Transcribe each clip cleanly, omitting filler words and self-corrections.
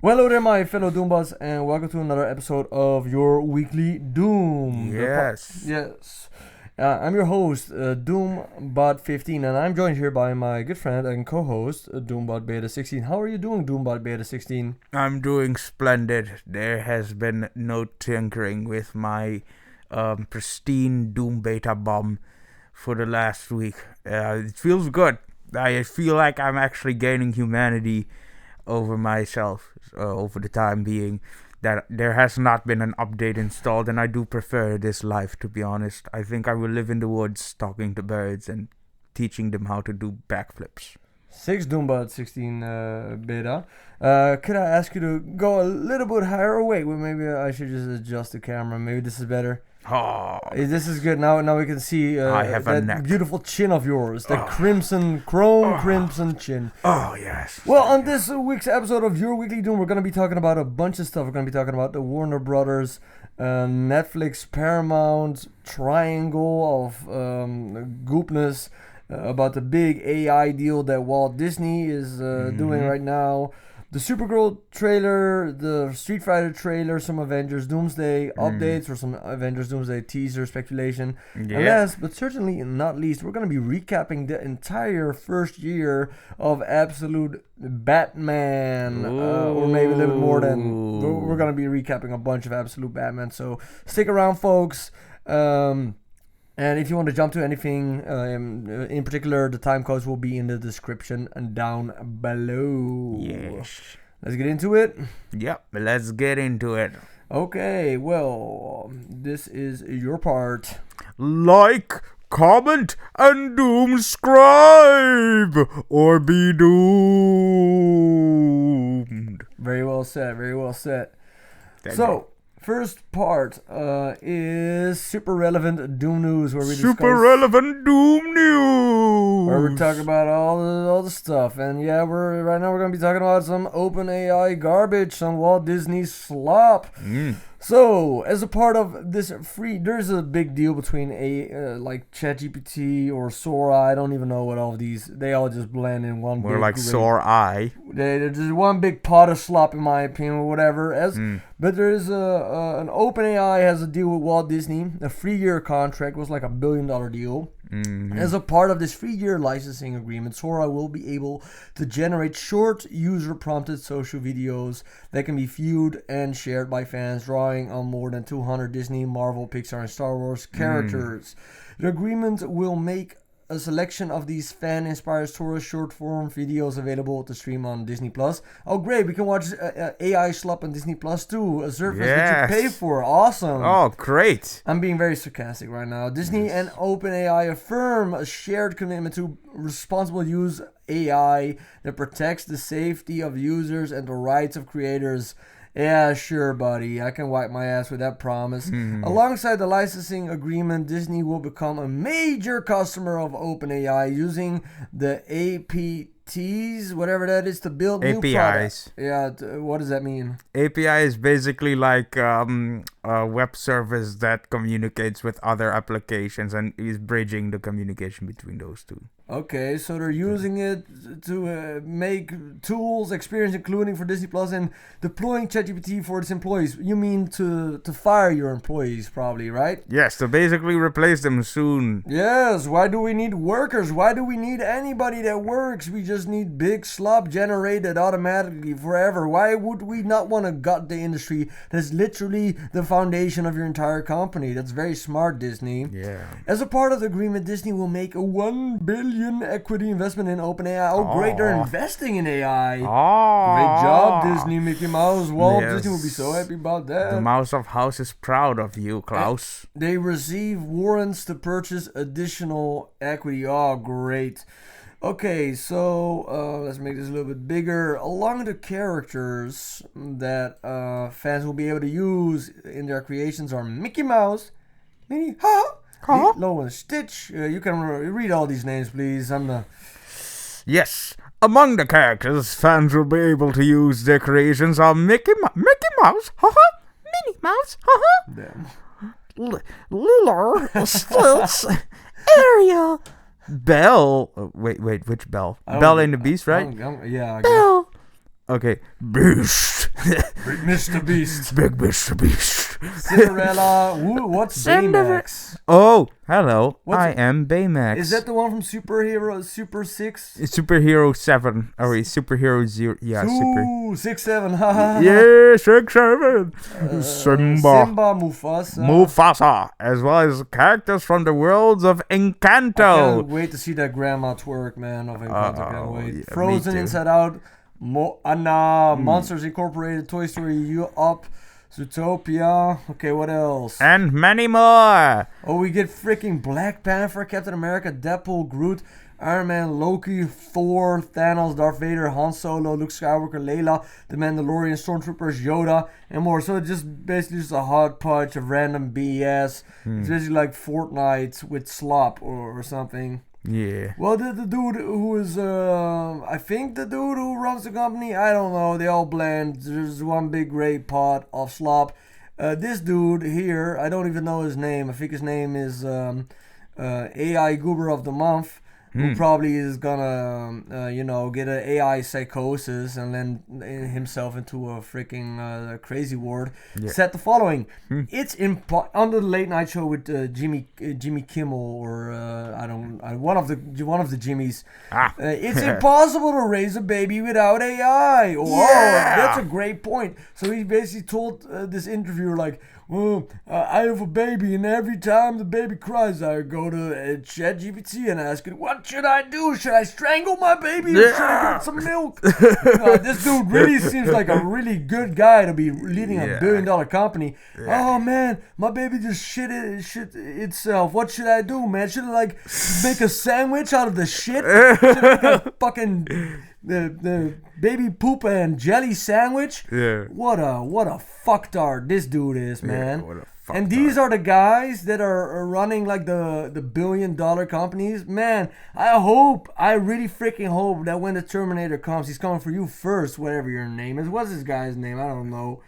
Well, hello there, my fellow Doombots, and welcome to another episode of your weekly Doom. Yes. Yes. I'm your host, Doombot15, and I'm joined here by my good friend and co-host, Doombot Beta 16. How are you doing, Doombot Beta 16? I'm doing splendid. There has been no tinkering with my pristine Doom Beta bomb for the last week. It feels good. I feel like I'm actually gaining humanity over myself over the time being. That there has not been an update installed, and I do prefer this life, to be honest. I think I will live in the woods talking to birds and teaching them how to do backflips. 6 Doombot 16 Beta. Could I ask you to go a little bit higher? Or wait, maybe I should just adjust the camera. Maybe this is better. Oh, This is good. Now we can see I have a that neck. beautiful chin of yours. That crimson chin. oh yes. Well, on this week's episode of Your Weekly Doom, we're going to be talking about a bunch of stuff. We're going to be talking about the Warner Brothers, Netflix, Paramount triangle of goopness, about the big AI deal that Walt Disney is doing right now. The Supergirl trailer, the streetfighter trailer, some Avengers DOOMSDAY updates or some Avengers DOOMSDAY teaser speculation. And last but certainly not least, we're going to be recapping the entire first year of absolute Batman, or maybe a little bit more than. We're going to be recapping a bunch of absolute Batman. So stick around, folks. And if you want to jump to anything in particular, the time codes will be in the description and down below. Yes. Let's get into it. Yep, let's get into it. Okay, well, this is your part. Like, comment, and doomscribe, or be doomed. Very well said, very well said. Thank So, first part is super relevant Doom news, where we Super relevant Doom news. where we're talking about all the stuff. And yeah, right now we're gonna be talking about some OpenAI garbage, some Walt Disney slop. So, as a part of this there's a big deal between like ChatGPT or Sora. I don't even know what all of these. They all just blend in one. More big like great- sore eye. They're just one big pot of slop, in my opinion, or whatever. But there is an OpenAI has a deal with Walt Disney. A 3-year contract was like $1 billion deal. As a part of this 3-year licensing agreement, Sora will be able to generate short, user-prompted social videos that can be viewed and shared by fans, drawing on more than 200 Disney, Marvel, Pixar, and Star Wars characters. The agreement will make a selection of these fan-inspired Sora short-form videos available to stream on Disney Plus. Oh, great! We can watch AI slop on Disney Plus too. A service that you pay for. Awesome. Oh, great. I'm being very sarcastic right now. Disney and OpenAI affirm a shared commitment to responsible use AI that protects the safety of users and the rights of creators. Yeah, sure, buddy. I can wipe my ass with that promise. Alongside the licensing agreement, Disney will become a major customer of OpenAI, using the APTs, whatever that is, to build new products. Yeah, what does that mean? API is basically like a web service that communicates with other applications and is bridging the communication between those two. Okay, so they're using it to make tools, experience including for Disney Plus, and deploying ChatGPT for its employees. You mean to fire your employees, probably, right? Yes, to basically replace them soon. Yes, why do we need workers? Why do we need anybody that works? We just need big slop generated automatically forever. Why would we not want to gut the industry that's literally the foundation of your entire company? That's very smart, Disney. Yeah. As a part of the agreement, Disney will make a $1 billion equity investment in OpenAI. Oh, great, they're investing in AI. Great job, Disney, Mickey Mouse. Walt Disney will be so happy about that. The Mouse of House is proud of you, Klaus. They receive warrants to purchase additional equity. Oh, great. Okay, so let's make this a little bit bigger. Along the characters that fans will be able to use in their creations are Mickey Mouse, Minnie, Lilo and Stitch. You can read all these names, please. Yes, among the characters fans will be able to use their creations are Mickey Mouse, Minnie Mouse, Damn. Lilo, Stitch, Ariel, Belle. Wait, which Belle? Belle and the Beast, right? Yeah. Belle, Okay. Beast. Big Mr. Beast. Big Mr. Beast. Cinderella. What's Baymax? Oh, hello. I am Baymax. Is that the one from Superhero Super 6? Superhero 7. Oh, wait, Superhero 0. Yeah, Ooh, 6, 7. Yeah, 6, 7. Simba. Mufasa. Mufasa. As well as characters from the worlds of Encanto. I can't wait to see that grandma twerk, man, of Encanto. Can't wait. Yeah, Frozen, Inside Out. Monsters Incorporated, Toy Story, You Up, Zootopia. Okay, what else? And many more. Oh, we get freaking Black Panther, Captain America, Deadpool, Groot, Iron Man, Loki, Thor, Thanos, Darth Vader, Han Solo, Luke Skywalker, Layla, The Mandalorian, Stormtroopers, Yoda, and more. So it's just basically just a hodgepodge of random BS. It's basically like Fortnite with slop or something. Yeah. Well, the dude who is, I think the dude who runs the company, I don't know, they all blend. There's one big great pot of slop. This dude here, I don't even know his name. I think his name is AI Goober of the Month, who probably is gonna, get an AI psychosis and then himself into a freaking crazy ward. Yeah. Said the following: It's on the late night show with Jimmy Kimmel or one of the Jimmys. It's impossible to raise a baby without AI. Oh, that's a great point. So he basically told this interviewer like, well, I have a baby, and every time the baby cries, I go to ChatGPT and ask it, what should I do? Should I strangle my baby or should I get some milk? This dude really seems like a really good guy to be leading a $1 billion company. Oh, man, my baby just shit itself. What should I do, man? Should I, make a sandwich out of the shit? Should I make a fucking... The baby poop and jelly sandwich. Yeah. What a fucktard this dude is, man. Yeah, what a fucktard. And these are the guys that are running like the $1 billion companies. Man, I really freaking hope that when the Terminator comes, he's coming for you first, whatever your name is. What's this guy's name? I don't know.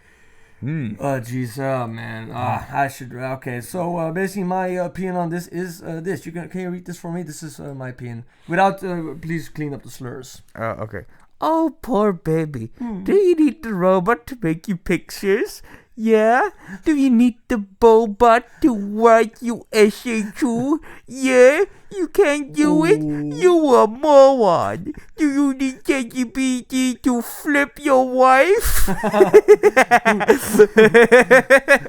Oh, jeez. Oh, man. I should... Okay, so basically my opinion on this is this. Can you read this for me? This is my opinion. Without... please clean up the slurs. Okay. Oh, poor baby. Do you need the robot to make you pictures? Yeah? Do you need the Bobot to write you essay too? Yeah? You can't do it? You a moron. Do you need ChatGPT to flip your wife?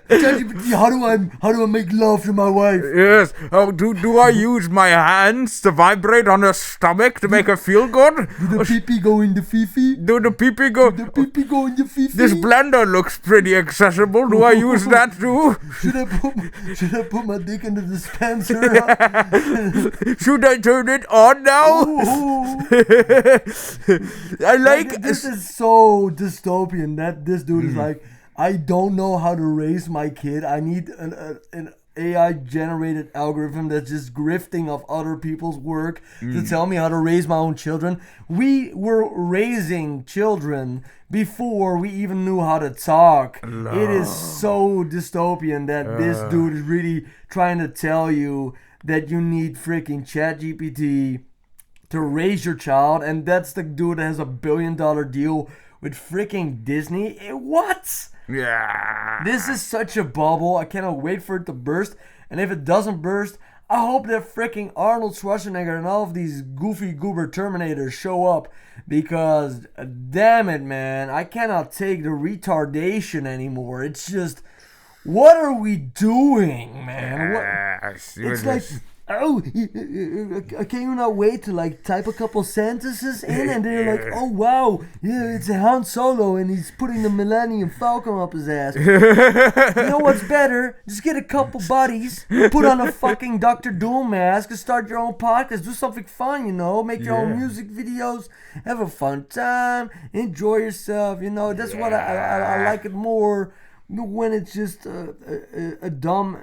ChatGPT, how do I make love to my wife? Yes. Oh, do I use my hands to vibrate on her stomach to make her feel good? Do the pee-pee go in the fifi? Do the pee-pee go... Do the pee-pee go in the fifi? This blender looks pretty accessible. Do I use that too? Should I put my dick in the dispenser? Should I turn it on now? This is so dystopian that this dude is like, I don't know how to raise my kid. I need an AI generated algorithm that's just grifting off other people's work to tell me how to raise my own children. We were raising children before we even knew how to talk. No. It is so dystopian that this dude is really trying to tell you that you need freaking ChatGPT to raise your child, and that's the dude that has a $1 billion deal with freaking Disney. What? Yeah. This is such a bubble. I cannot wait for it to burst. And if it doesn't burst, I hope that freaking Arnold Schwarzenegger and all of these goofy goober Terminators show up, because damn it, man, I cannot take the retardation anymore. It's just, what are we doing, man? It's like, can you not wait to type a couple sentences in, and they're like, oh wow, yeah, it's a Han Solo and he's putting the Millennium Falcon up his ass. You know what's better? Just get a couple buddies, put on a fucking Dr. Doom mask, and start your own podcast. Do something fun, make your own music videos, have a fun time, enjoy yourself. That's what I like it more. When it's just a dumb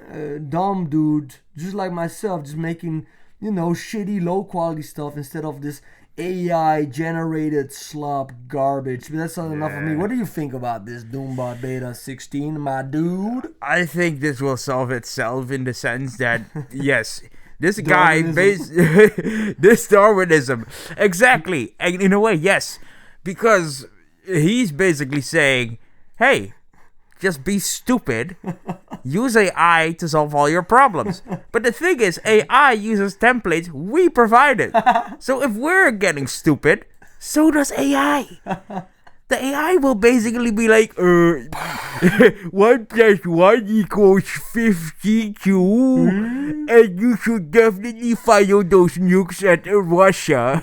dude, just like myself, just making, shitty, low quality stuff instead of this AI generated slop garbage. But that's not enough of me. What do you think about this Doombot Beta 16, my dude? I think this will solve itself in the sense that, yes, this guy, this Darwinism, exactly, and in a way, yes, because he's basically saying, hey, just be stupid. Use AI to solve all your problems. But the thing is, AI uses templates we provided. So if we're getting stupid, so does AI. The AI will basically be like, 1 plus 1 equals 52, and you should definitely fire those nukes at Russia.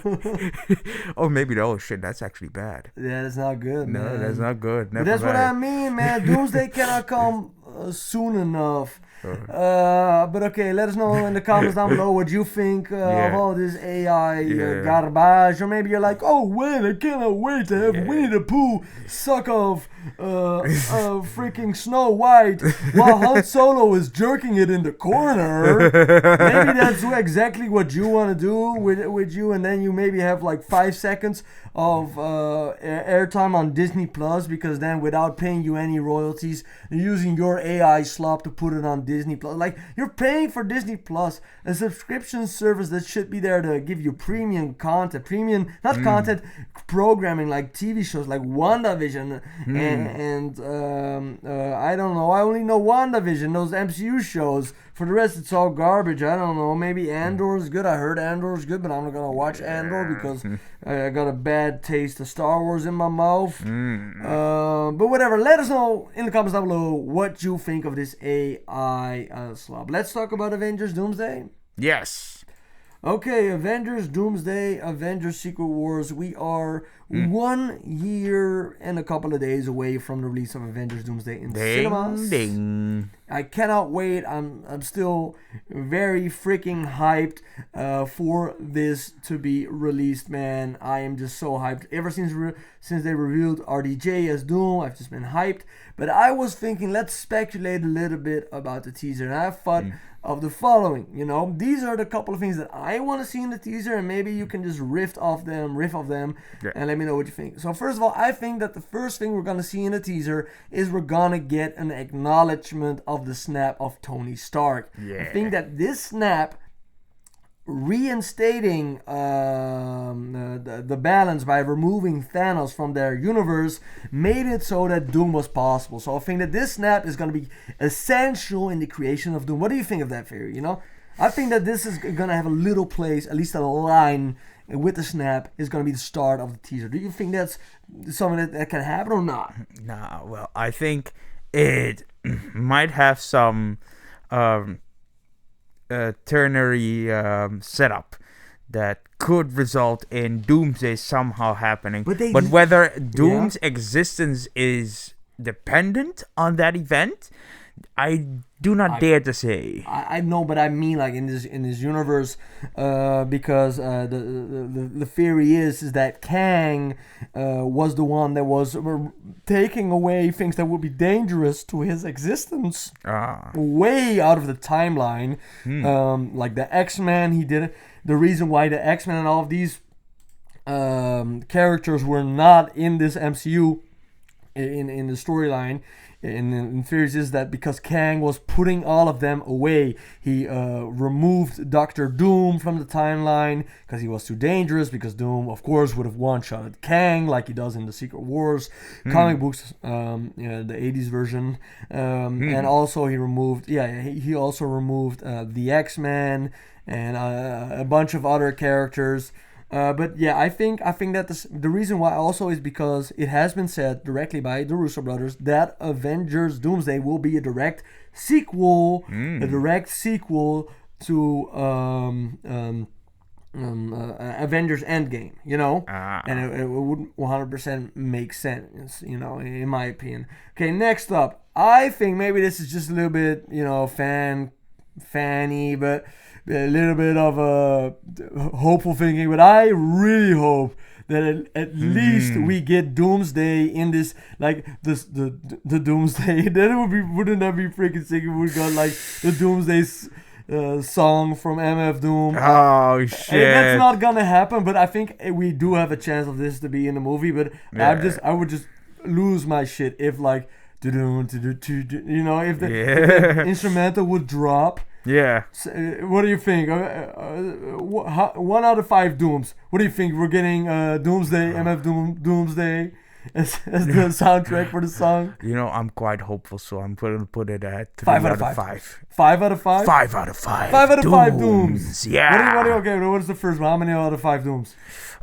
Oh, maybe, oh shit, that's actually bad. Yeah, that's not good, man. No, that's not good. But that's what I mean, man. Doomsday cannot come soon enough. But okay, let us know in the comments down below what you think of all this AI garbage. Or maybe you're like, oh wait, I cannot wait to have Winnie the Pooh suck off freaking Snow White while Han Solo is jerking it in the corner. Maybe that's exactly what you want to do with you, and then you maybe have like 5 seconds of airtime on Disney Plus, because then without paying you any royalties, you're using your AI slop to put it on Disney Plus. Like, you're paying for Disney Plus, a subscription service that should be there to give you premium content, content, programming, like TV shows like WandaVision and I don't know, I only know WandaVision, those MCU shows. For the rest, it's all garbage. I don't know. Maybe Andor is good. I heard Andor is good, but I'm not going to watch Andor because I got a bad taste of Star Wars in my mouth. But whatever. Let us know in the comments down below what you think of this AI slob. Let's talk about Avengers Doomsday. Yes. Okay, Avengers Doomsday, Avengers Secret Wars. We are 1 year and a couple of days away from the release of Avengers Doomsday in cinemas. Ding. I cannot wait. I'm still very freaking hyped for this to be released, man. I am just so hyped. Ever since they revealed RDJ as Doom, I've just been hyped. But I was thinking, let's speculate a little bit about the teaser. And I thought of the following, these are the couple of things that I want to see in the teaser, and maybe you can just riff off them, and let me know what you think. So first of all, I think that the first thing we're going to see in the teaser is we're going to get an acknowledgement of the snap of Tony Stark. I think that this snap, reinstating the balance by removing Thanos from their universe, made it so that Doom was possible. So I think that this snap is going to be essential in the creation of Doom. What do you think of that theory? I think that this is going to have a little place, at least a line with the snap is going to be the start of the teaser. Do you think that's something that can happen or not? Nah, well, I think it might have some ternary setup that could result in Doomsday somehow happening. But whether Doom's existence is dependent on that event, I do not dare to say. I know, but I mean, like in this universe, because the theory is that Kang was the one that was taking away things that would be dangerous to his existence, way out of the timeline. Like the X-Men, he did it. The reason why the X-Men and all of these characters were not in this MCU in the storyline. In theories is that because Kang was putting all of them away, he removed Doctor Doom from the timeline because he was too dangerous, because Doom, of course, would have one-shotted Kang like he does in the Secret Wars comic books, the 80s version. And also he removed, he also removed the X-Men and a bunch of other characters. But yeah, I think that the reason why also is because it has been said directly by the Russo brothers that Avengers Doomsday will be a direct sequel to Avengers Endgame, and it would 100% make sense, in my opinion. Okay, next up, I think maybe this is just a little bit, fanny, but a little bit of a hopeful thinking, but I really hope that at least we get Doomsday in this, like the Doomsday. Then wouldn't that be freaking sick if we got like the Doomsday song from MF Doom? Oh shit! And that's not gonna happen, but I think we do have a chance of this to be in the movie. But I would just lose my shit if like if the instrumental would drop. Yeah. So, what do you think? 1 out of 5 Dooms. What do you think? We're getting Doomsday, MF Doom, Doomsday. as the soundtrack for the song? You know, I'm quite hopeful, so I'm going to put it at 3 5 out of 5. 5 out of 5? 5 out of 5. 5 out of 5 Dooms. Yeah. Okay, what is the first one? How many out of 5 Dooms?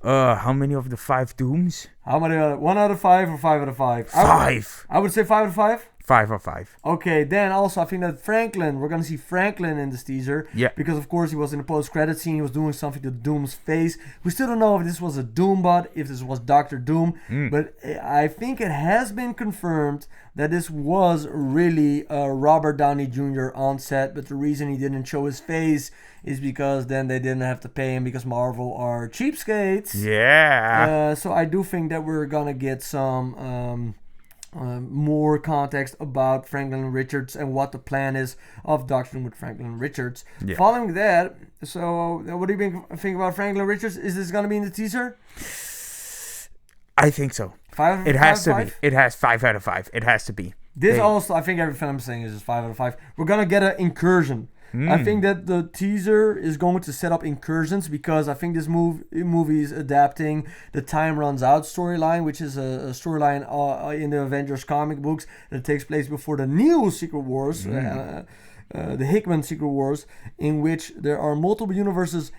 How many of the 5 Dooms? How many? 1 out of 5 or 5 out of 5? 5. I would say 5 out of 5. 5 out of 5. Okay, then also I think that we're gonna see Franklin in this teaser. Yeah. Because of course he was in the post-credit scene. He was doing something to Doom's face. We still don't know if this was a Doombot, if this was Doctor Doom. But I think it has been confirmed that this was really Robert Downey Jr. on set. But the reason he didn't show his face is because then they didn't have to pay him because Marvel are cheapskates. Yeah. So I do think that we're gonna get some more context about Franklin Richards and what the plan is of Doctor Doom with Franklin Richards. Yeah. Following that, so what do you think about Franklin Richards? Is this gonna be in the teaser? I think so. 5. It has to 5? be. It has 5 out of 5. It has to be. This also, I think everything I'm saying is just 5 out of 5. We're gonna get an incursion. I think that the teaser is going to set up incursions because I think this movie is adapting the Time Runs Out storyline, which is a storyline in the Avengers comic books that takes place before the new Secret Wars, the Hickman Secret Wars, in which there are multiple universes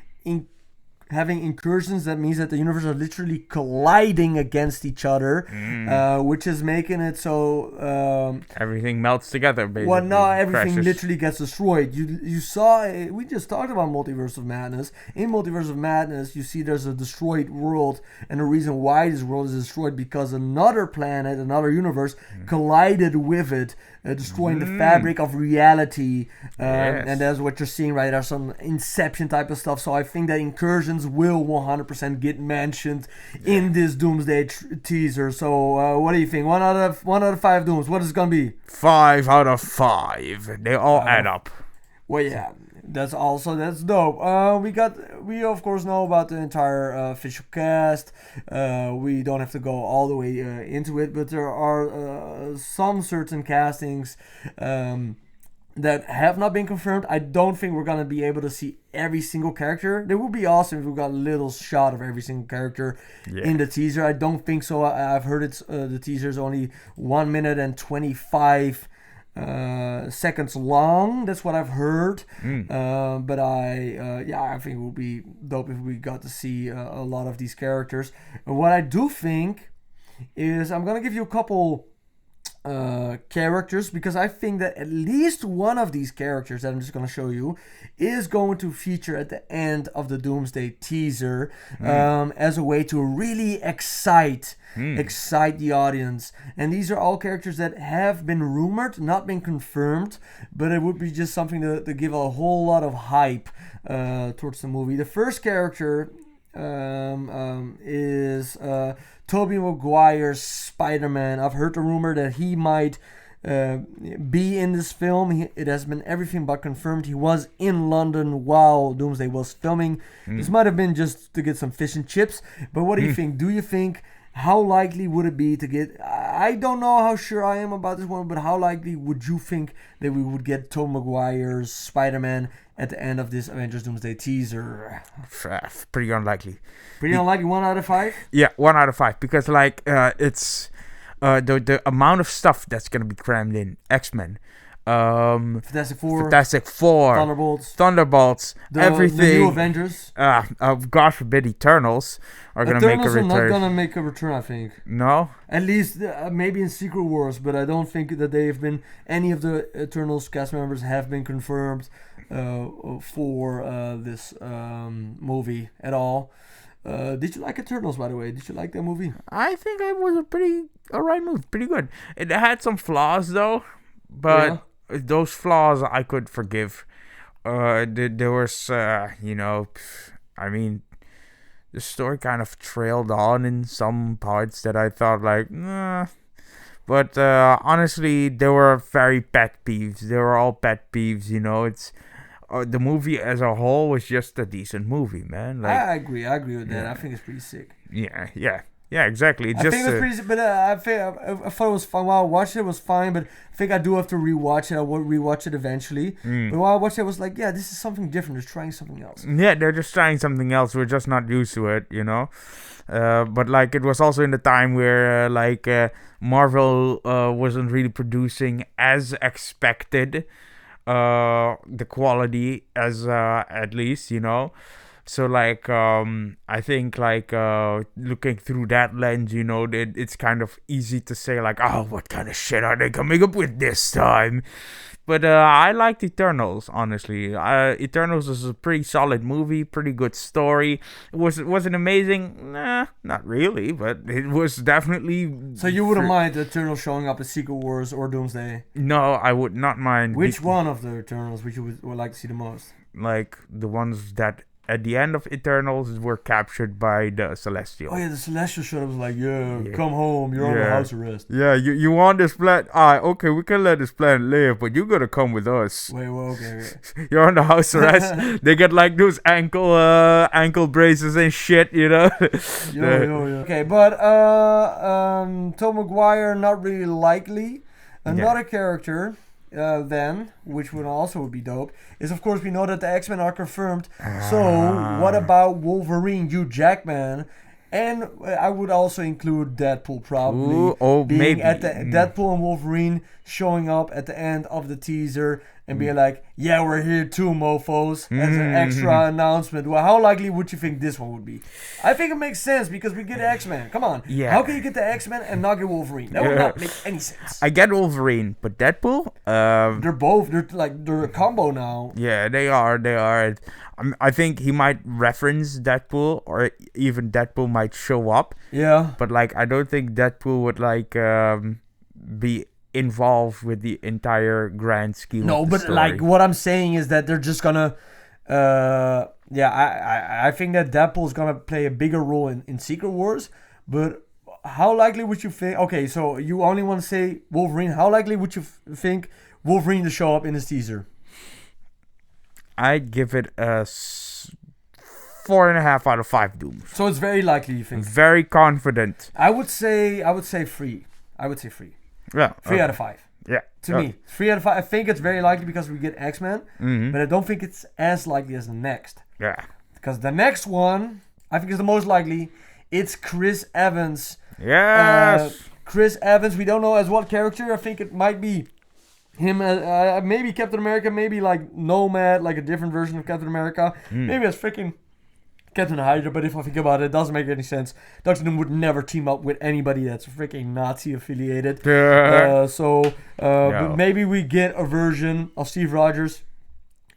having incursions. That means that the universes are literally colliding against each other, which is making it so everything melts together, basically. Well, no, everything literally gets destroyed. You saw, we just talked about Multiverse of Madness. In Multiverse of Madness, you see there's a destroyed world, and the reason why this world is destroyed because another planet, another universe, collided with it, destroying the fabric of reality. And that's what you're seeing right there, some Inception type of stuff. So I think that incursions will 100% get mentioned in this Doomsday teaser. So what do you think? 1 out of 5 Dooms. What is it gonna be? 5 out of 5. They all add up. Well, yeah, that's dope. We of course know about the entire official cast. We don't have to go all the way into it, but there are some certain castings that have not been confirmed. I don't think we're gonna be able to see every single character. It would be awesome if we got a little shot of every single character in the teaser. I don't think so. I've heard the teaser is only 1 minute and 25 seconds long. That's what I've heard. But I think it would be dope if we got to see a lot of these characters. What I do think is I'm gonna give you a couple characters, because I think that at least one of these characters that I'm just going to show you is going to feature at the end of the Doomsday teaser as a way to really excite the audience. And these are all characters that have been rumored, not been confirmed, but it would be just something to give a whole lot of hype towards the movie. The first character is Tobey Maguire's Spider-Man. I've heard the rumor that he might be in this film. It has been everything but confirmed. He was in London while Doomsday was filming. This might have been just to get some fish and chips. But what do you think? Do you think, how likely would it be to get... I don't know how sure I am about this one, but how likely would you think that we would get Tobey Maguire's Spider-Man at the end of this Avengers Doomsday teaser? Pretty unlikely. Pretty unlikely. 1 out of 5? Yeah, 1 out of 5. Because it's the amount of stuff that's gonna be crammed in. X-Men, Fantastic Four, Thunderbolts, everything. The new Avengers. God forbid, Eternals are gonna make a return. Eternals are not gonna make a return, I think. No. At least maybe in Secret Wars, but I don't think that they have been. Any of the Eternals cast members have been confirmed for this movie at all. Did you like Eternals, by the way? Did you like that movie? I think it was a alright movie, pretty good. It had some flaws though, but those flaws I could forgive. There was, I mean, the story kind of trailed on in some parts that I thought like, nah. But honestly, they were very pet peeves. They were all pet peeves, It's the movie as a whole was just a decent movie, man. I agree with that. I think it's pretty sick. Yeah. Yeah, exactly. I think it was pretty, but I thought it was fun. While I watched it, it was fine, but I think I do have to rewatch it. I will rewatch it eventually. But while I watched it, I was like, yeah, this is something different. They're trying something else. Yeah, they're just trying something else. We're just not used to it, you know. But like it was also in the time where Marvel wasn't really producing as expected the quality as at least, you know. So like I think like looking through that lens, you know, it's kind of easy to say like, oh, what kind of shit are they coming up with this time? But I liked Eternals, honestly. Eternals is a pretty solid movie, pretty good story. Was it amazing? Nah, not really, but it was definitely. So you wouldn't mind the Eternals showing up in Secret Wars or Doomsday? No, I would not mind. Which one of the Eternals would you would like to see the most? Like the ones that at the end of Eternals were captured by the Celestial. Oh yeah, the Celestial showed up was like, yeah, come home, you're on house arrest. Yeah, you want this planet? Okay, we can let this planet live, but you gotta come with us. Wait, well, okay. You're on the house arrest. They get like those ankle braces and shit, you know. Yo. Okay, but Tom Maguire not really likely. Another character. Then, which would also be dope, is of course we know that the X-Men are confirmed. So what about Wolverine, Hugh Jackman, and I would also include Deadpool probably. Being maybe at the Deadpool and Wolverine showing up at the end of the teaser and being like, yeah, we're here too, mofos, as an extra announcement. Well, how likely would you think this one would be? I think it makes sense because we get X-Men. Come on. Yeah. How can you get the X-Men and not get Wolverine? That would not make any sense. I get Wolverine, but Deadpool? They're a combo now. Yeah, they are. I think he might reference Deadpool, or even Deadpool might show up. Yeah. But like, I don't think Deadpool would like be involved with the entire grand scheme. No, of the but story. like what I'm saying is that they're just gonna. I think that Deadpool's gonna play a bigger role in Secret Wars. But how likely would you think? Okay, so you only want to say Wolverine. How likely would you think Wolverine to show up in this teaser? I'd give it a 4.5 out of 5 dooms. So it's very likely, you think? Very confident. I would say 3. I would say 3. Yeah. 3 out of 5. Yeah. To me, 3 out of 5. I think it's very likely because we get X-Men, but I don't think it's as likely as the next. Yeah. Because the next one, I think is the most likely. It's Chris Evans. Yes. Chris Evans. We don't know as what character. I think it might be him. Maybe Captain America. Maybe like Nomad, like a different version of Captain America. Maybe as freaking Captain Hydra, but if I think about it, it doesn't make any sense. Dr. Doom would never team up with anybody that's freaking Nazi affiliated. But maybe we get a version of Steve Rogers.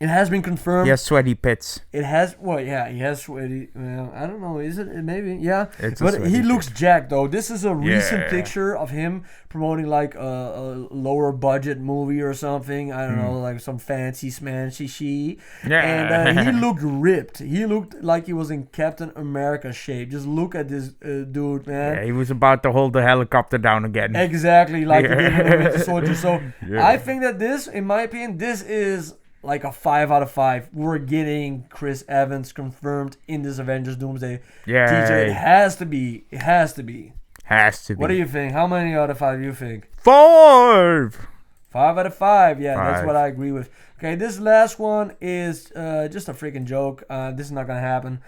It has been confirmed. He has sweaty pits. It has, well, yeah, he has sweaty. Well, I don't know, is it? Maybe, yeah. But he looks jacked though. This is a recent picture of him promoting like a lower budget movie or something. I don't know, like some fancy smancy she. Yeah. And he looked ripped. He looked like he was in Captain America shape. Just look at this dude, man. Yeah, he was about to hold the helicopter down again. Exactly, like he did in the Winter Soldier. So I think that this, in my opinion, this is like a 5 out of 5. We're getting Chris Evans confirmed in this Avengers Doomsday. Yeah. DJ, it has to be. It has to be. Has to be. What do you think? How many out of 5 do you think? 5! 5 out of 5. Yeah, 5. that's what I agree with. Okay, this last one is just a freaking joke. This is not going to happen.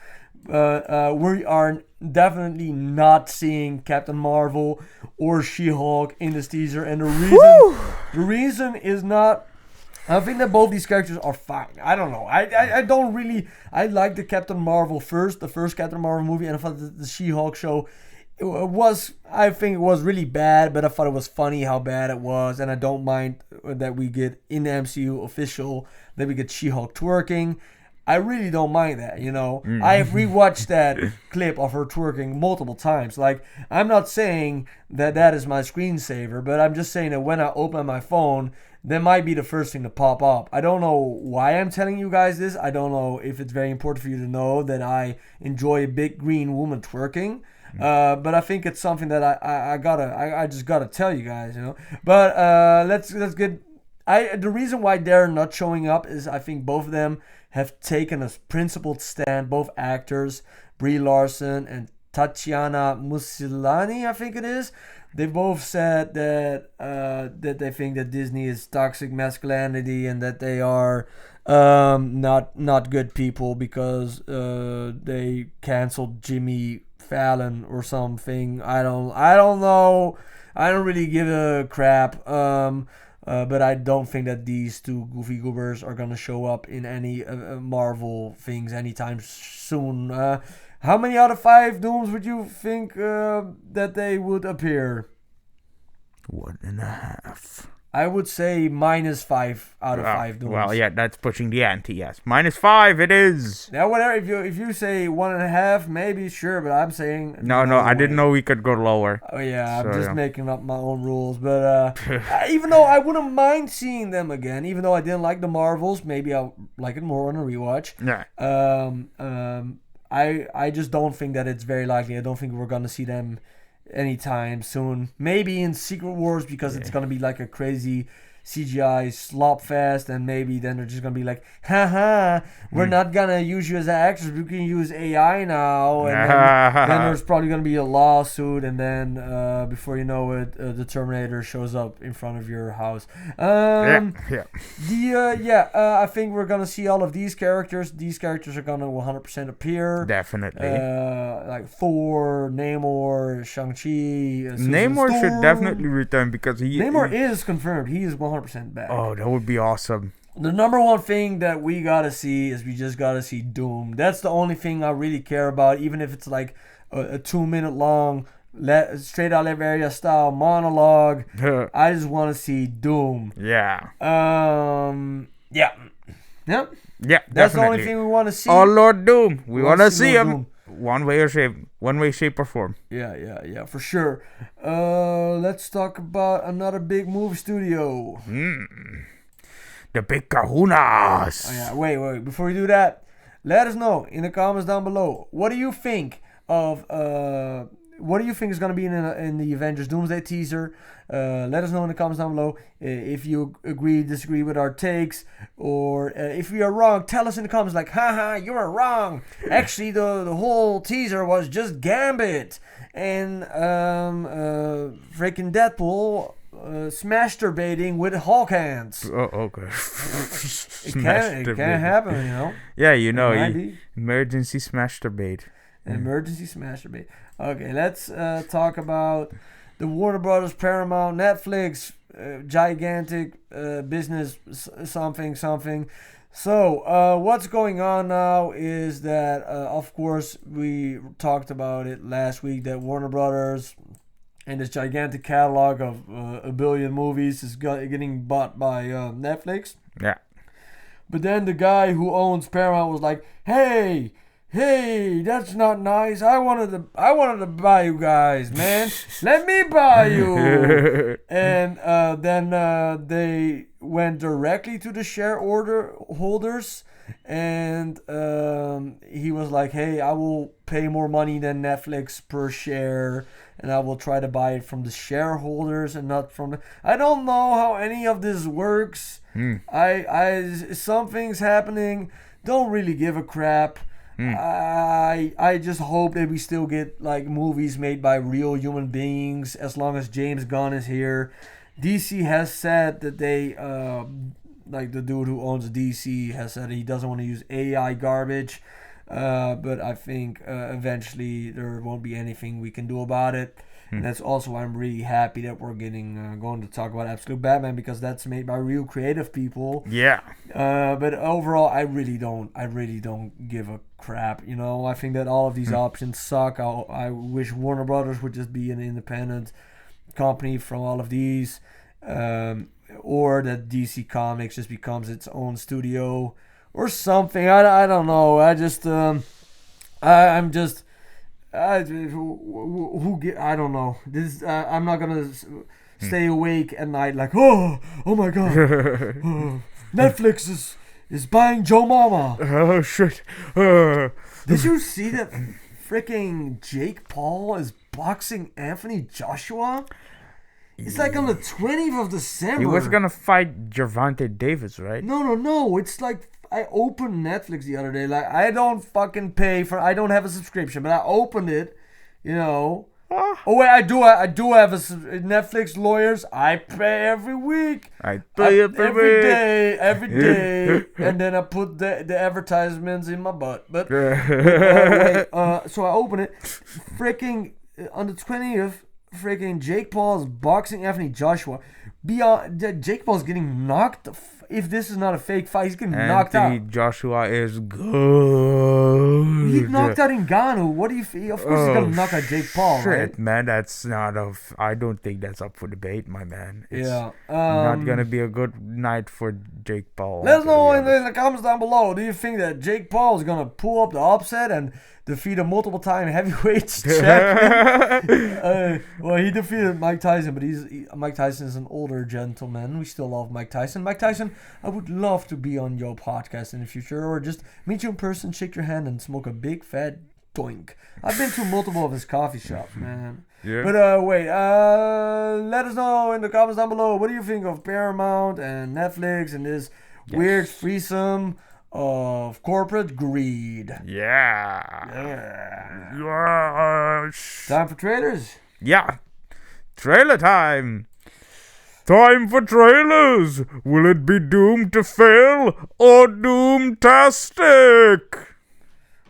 We are definitely not seeing Captain Marvel or She-Hulk in this teaser. And the reason is not... I think that both these characters are fine. I don't know. I don't really... I like the Captain Marvel the first Captain Marvel movie, and I thought the She-Hulk show, I think it was really bad, but I thought it was funny how bad it was, and I don't mind that we get, in the MCU official, that we get She-Hulk twerking. I really don't mind that, you know. I have rewatched that clip of her twerking multiple times. Like, I'm not saying that is my screensaver, but I'm just saying that when I open my phone, that might be the first thing to pop up. I don't know why I'm telling you guys this. I don't know if it's very important for you to know that I enjoy a big green woman twerking. But I think it's something that I just gotta tell you guys, you know. But let's get. The reason why they're not showing up is I think both of them have taken a principled stand. Both actors, Brie Larson and Tatiana Musilani, I think it is. They both said that that they think that Disney is toxic masculinity and that they are not good people because they canceled Jimmy Fallon or something. I don't know. I don't really give a crap. But I don't think that these two goofy goobers are gonna show up in any Marvel things anytime soon. How many out of 5 Dooms would you think that they would appear? 1.5. I would say -5 out of 5 Dooms. Well, yeah, that's pushing the ante, yes. -5 it is. Now, whatever. If you say 1.5, maybe sure, but I'm saying No, I didn't know we could go lower. Oh yeah, So, I'm just yeah. making up my own rules. But even though I wouldn't mind seeing them again, even though I didn't like the Marvels, maybe I'll like it more on a rewatch. Yeah. I just don't think that it's very likely. I don't think we're gonna see them anytime soon. Maybe in Secret Wars because it's gonna be like a crazy CGI slop fest, and maybe then they're just gonna be like, haha, we're not gonna use you as an actress, we can use AI now, and then there's probably gonna be a lawsuit, and then before you know it, the Terminator shows up in front of your house. I think we're gonna see all of these characters. These characters are gonna 100% appear. Definitely. Like Thor, Namor, Shang-Chi. Namor Storm. should definitely return because Namor is confirmed. He is 100% back. Oh, that would be awesome. The number one thing that we gotta see is we just gotta see Doom. That's the only thing I really care about, even if it's like a 2-minute long, straight out Latveria style monologue. I just want to see Doom. Yeah. Yeah. Yeah. That's the only thing we want to see. Oh Lord Doom, we want to see Lord him. Doom. One way, shape, or form. Yeah, for sure. Let's talk about another big movie studio. The big kahunas. Oh, yeah. Wait. Before we do that, let us know in the comments down below. What do you think of what do you think is going to be in the Avengers Doomsday teaser? Let us know in the comments down below if you agree, disagree with our takes, or if we are wrong. Tell us in the comments like, haha, you are wrong. Actually, the whole teaser was just Gambit and freaking Deadpool smasturbating with Hulk hands. Oh, okay. It can happen, you know. Yeah, you know, emergency smasturbate. Emergency smasturbate. Okay, let's talk about the Warner Brothers, Paramount, Netflix, gigantic business, something. So, what's going on now is that, of course, we talked about it last week, that Warner Brothers and this gigantic catalog of a billion movies is getting bought by Netflix. Yeah. But then the guy who owns Paramount was like, hey, that's not nice. I wanted to buy you guys, man. Let me buy you. And then they went directly to the share order holders, and he was like, hey, I will pay more money than Netflix per share, and I will try to buy it from the shareholders and not from the... I don't know how any of this works. Something's happening. Don't really give a crap. I just hope that we still get like movies made by real human beings as long as James Gunn is here. DC has said that they like the dude who owns DC has said he doesn't want to use AI garbage, but I think eventually there won't be anything we can do about it. And that's also why I'm really happy that we're going to talk about Absolute Batman, because that's made by real creative people. Yeah. But overall, I really don't give a crap. You know, I think that all of these options suck. I wish Warner Brothers would just be an independent company from all of these, or that DC Comics just becomes its own studio or something. I don't know. I just I'm just. I don't know. This I'm not gonna stay awake at night like, oh my god, Netflix is buying Joe Mama. Oh shit. Did you see that freaking Jake Paul is boxing Anthony Joshua? It's like on the 20th of December. He was gonna fight Gervonta Davis, right? No. It's like, I opened Netflix the other day. Like, I don't fucking pay for... I don't have a subscription, but I opened it. you know. Oh wait, I do have a Netflix lawyers. I pay every week. I pay every day, and then I put the advertisements in my butt. But wait, so I open it. Freaking on the 20th, freaking Jake Paul's boxing Anthony Joshua. Jake Paul's getting knocked. If this is not a fake fight, he's getting knocked out. Anthony Joshua is good. He knocked out Ngannou. What do you feel? Of course he's gonna knock out Jake Paul, right? Man, that's not I don't think that's up for debate, my man. It's yeah. not gonna be a good night for Jake Paul. Let us know in the comments down below. Do you think that Jake Paul is gonna pull up the upset and defeat a multiple-time heavyweight champion? Well, he defeated Mike Tyson, but Mike Tyson is an older gentleman. We still love Mike Tyson. Mike Tyson, I would love to be on your podcast in the future, or just meet you in person, shake your hand, and smoke a big fat doink. I've been to multiple of his coffee shops, man. Yeah. But wait, let us know in the comments down below. What do you think of Paramount and Netflix and this weird threesome of corporate greed? Yeah. Yes. Time for trailers? Yeah. Trailer time. Time for trailers. Will it be doomed to fail or doom-tastic?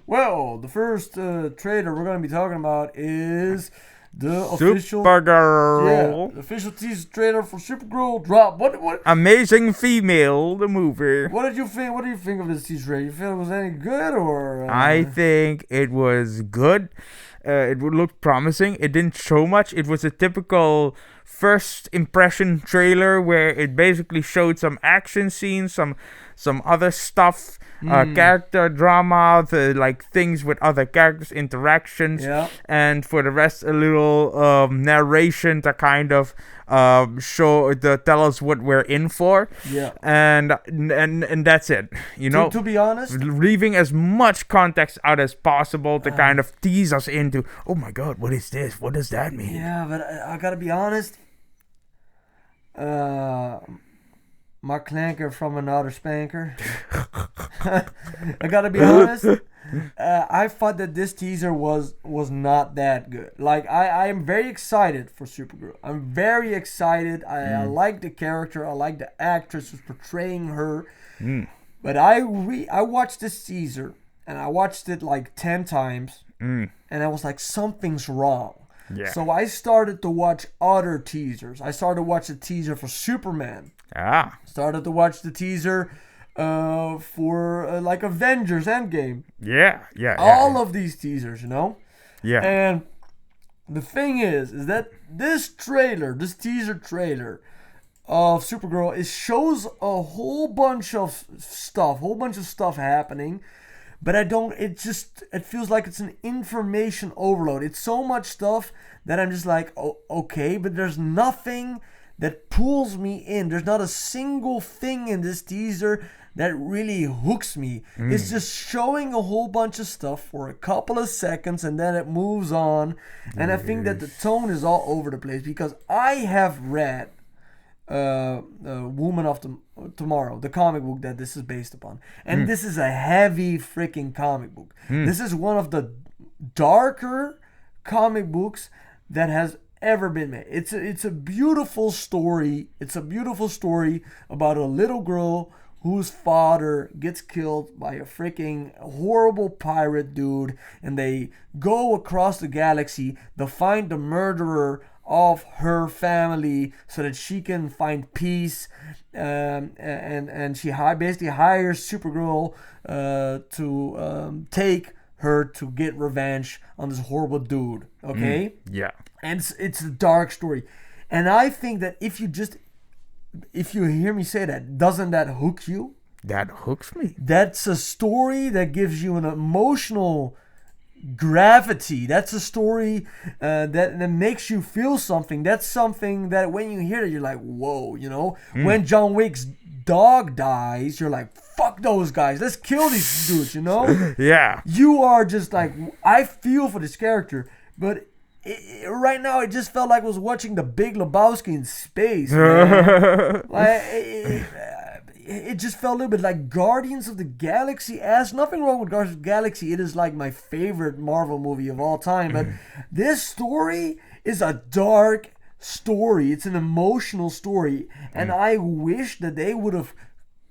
Well, the first trailer we're going to be talking about is the official Supergirl. the official teaser trailer for Supergirl drop. What? Amazing Female, the movie. What did you think? What do you think of this teaser trailer? You feel it was any good or? I think it was good. It would look promising. It didn't show much. It was a typical first impression trailer where it basically showed some action scenes, some other stuff, character drama, like things with other characters, interactions, and for the rest a little narration to kind of tell us what we're in for. Yeah. And that's it. You know, to be honest, leaving as much context out as possible to kind of tease us into, oh my god, what is this? What does that mean? Yeah, but I gotta be honest. My clanker from another spanker. I gotta be honest. I thought that this teaser was not that good. Like I am very excited for Supergirl. I'm very excited. I like the character. I like the actress who's portraying her. But I watched this teaser and I watched it like 10 times, and I was like, something's wrong. Yeah. So I started to watch other teasers. I started to watch the teaser for Superman. Started to watch the teaser for like Avengers Endgame. Yeah. All of these teasers, you know? Yeah. And the thing is that this teaser trailer of Supergirl, it shows a whole bunch of stuff happening. But it feels like it's an information overload. It's so much stuff that I'm just like, oh, okay, but there's nothing that pulls me in. There's not a single thing in this teaser that really hooks me. It's just showing a whole bunch of stuff for a couple of seconds and then it moves on. And I think that the tone is all over the place because I have read Woman of Tomorrow, the comic book that this is based upon, and this is a heavy freaking comic book. This is one of the darker comic books that has ever been made. It's a beautiful story. It's a beautiful story about a little girl whose father gets killed by a freaking horrible pirate dude, and they go across the galaxy to find the murderer of her family so that she can find peace, and she basically hires Supergirl to take her to get revenge on this horrible dude. Okay? Yeah. And it's a dark story, and I think that if you hear me say that, doesn't that hook you? That hooks me. That's a story that gives you an emotional gravity. That's a story that makes you feel something. That's something that when you hear it, you're like, whoa, you know? When John Wick's dog dies, you're like, fuck those guys. Let's kill these dudes, you know? Yeah. You are just like, I feel for this character, but right now, it just felt like I was watching The Big Lebowski in space, man. it just felt a little bit like Guardians of the Galaxy. Nothing wrong with Guardians of the Galaxy. It is like my favorite Marvel movie of all time. But this story is a dark story. It's an emotional story. And I wish that they would have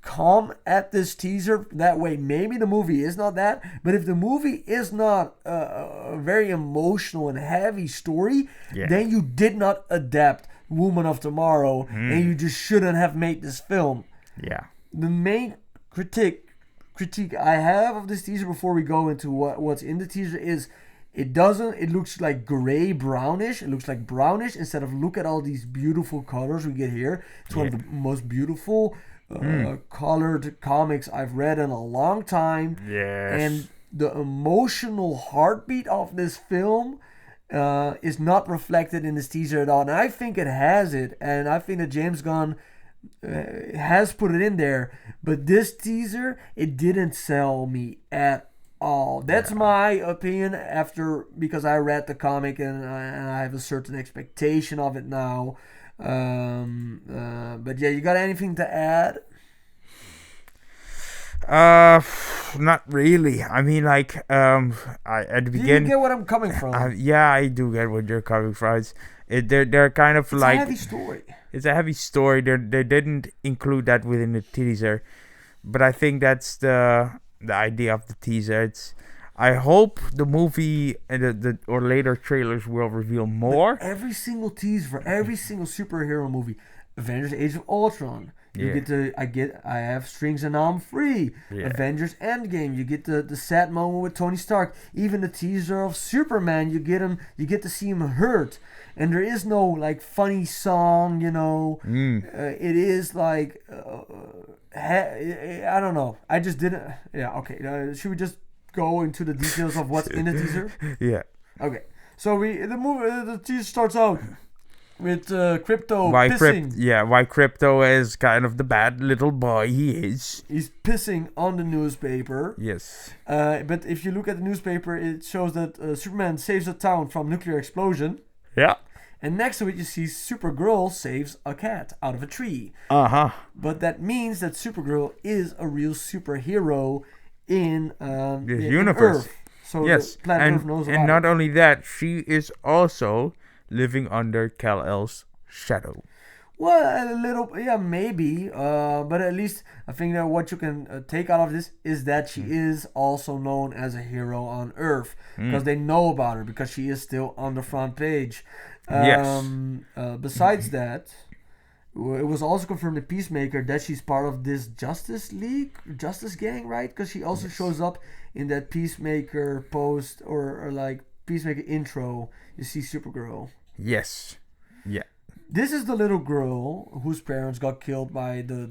come at this teaser that way. Maybe the movie is not that. But if the movie is not a very emotional and heavy story, then you did not adapt Woman of Tomorrow, and you just shouldn't have made this film. Yeah. The main critique I have of this teaser before we go into what's in the teaser is it looks like gray brownish. It looks like brownish instead of look at all these beautiful colors we get here. It's one of the most beautiful colored comics I've read in a long time. Yes. And the emotional heartbeat of this film is not reflected in this teaser at all. And I think it has it. And I think that James Gunn has put it in there. But this teaser, it didn't sell me at all. That's my opinion because I read the comic and I have a certain expectation of it now. But yeah, you got anything to add? Not really. I mean, like, at the beginning. Do you get what I'm coming from? Yeah, I do get what you're coming from. They're kind of it's like. It's a heavy story. It's a heavy story. They didn't include that within the teaser, but I think that's the idea of the teaser. I hope the movie and or later trailers will reveal more. But every single teaser for every single superhero movie, Avengers: Age of Ultron. I have strings and now I'm free. Yeah. Avengers Endgame, you get the sad moment with Tony Stark. Even the teaser of Superman, you get to see him hurt, and there is no like funny song, you know. It is like I don't know. I just didn't. Yeah, okay. Should we just go into the details of what's in the teaser? Yeah. Okay. So the teaser starts out with Crypto pissing. Why Crypto is kind of the bad little boy he is. He's pissing on the newspaper. Yes. But if you look at the newspaper, it shows that Superman saves a town from nuclear explosion. Yeah. And next to it, you see Supergirl saves a cat out of a tree. But that means that Supergirl is a real superhero in this universe. Earth. So yes. The planet Earth knows about And not only that, she is also living under Kal-El's shadow. Well, a little, yeah, maybe. But at least I think that what you can take out of this is that she is also known as a hero on Earth because they know about her because she is still on the front page. Besides that, it was also confirmed in Peacemaker that she's part of this Justice Gang, right? Because she also shows up in that Peacemaker post or like Peacemaker intro. You see Supergirl. Yes. Yeah. This is the little girl whose parents got killed by the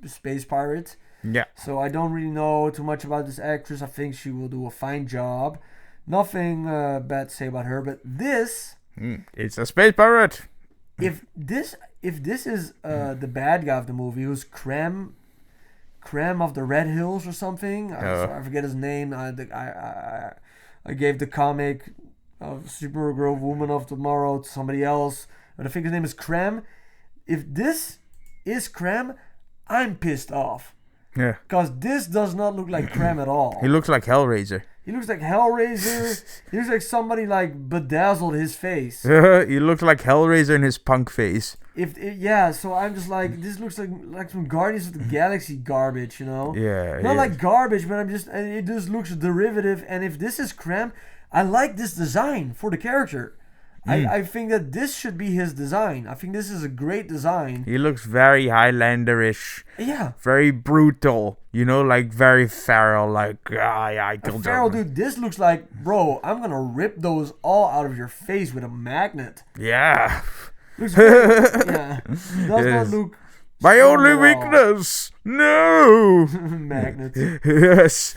space pirate. Yeah. So I don't really know too much about this actress. I think she will do a fine job. Nothing bad to say about her. But this... it's a space pirate. If this is the bad guy of the movie, who's Krem of the Red Hills or something. I forget his name. I gave the comic of Supergirl Woman of Tomorrow to somebody else. But I think his name is Krem. If this is Krem, I'm pissed off. Yeah. Because this does not look like Krem at all. He looks like Hellraiser. He looks like Hellraiser. He looks like somebody like bedazzled his face. He looks like Hellraiser in his punk face. So I'm just like, this looks like some Guardians of the Galaxy garbage, you know? Yeah. Not like garbage, but it just looks derivative. And if this is Krem, I like this design for the character. I think that this should be his design. I think this is a great design. He looks very Highlander-ish. Yeah. Very brutal. You know, like very feral. Like, I killed feral dude, this looks like, bro, I'm going to rip those all out of your face with a magnet. Yeah. Looks very, yeah. Does not look... My only weakness! No! Magnets. Yes.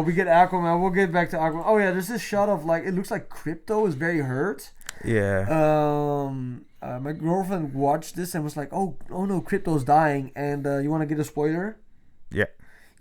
We get Aquaman. We'll get back to Aquaman. Oh, yeah, there's this shot of, like, it looks like Crypto is very hurt. Yeah. My girlfriend watched this and was like, oh no, Crypto's dying. And you want to get a spoiler? Yeah.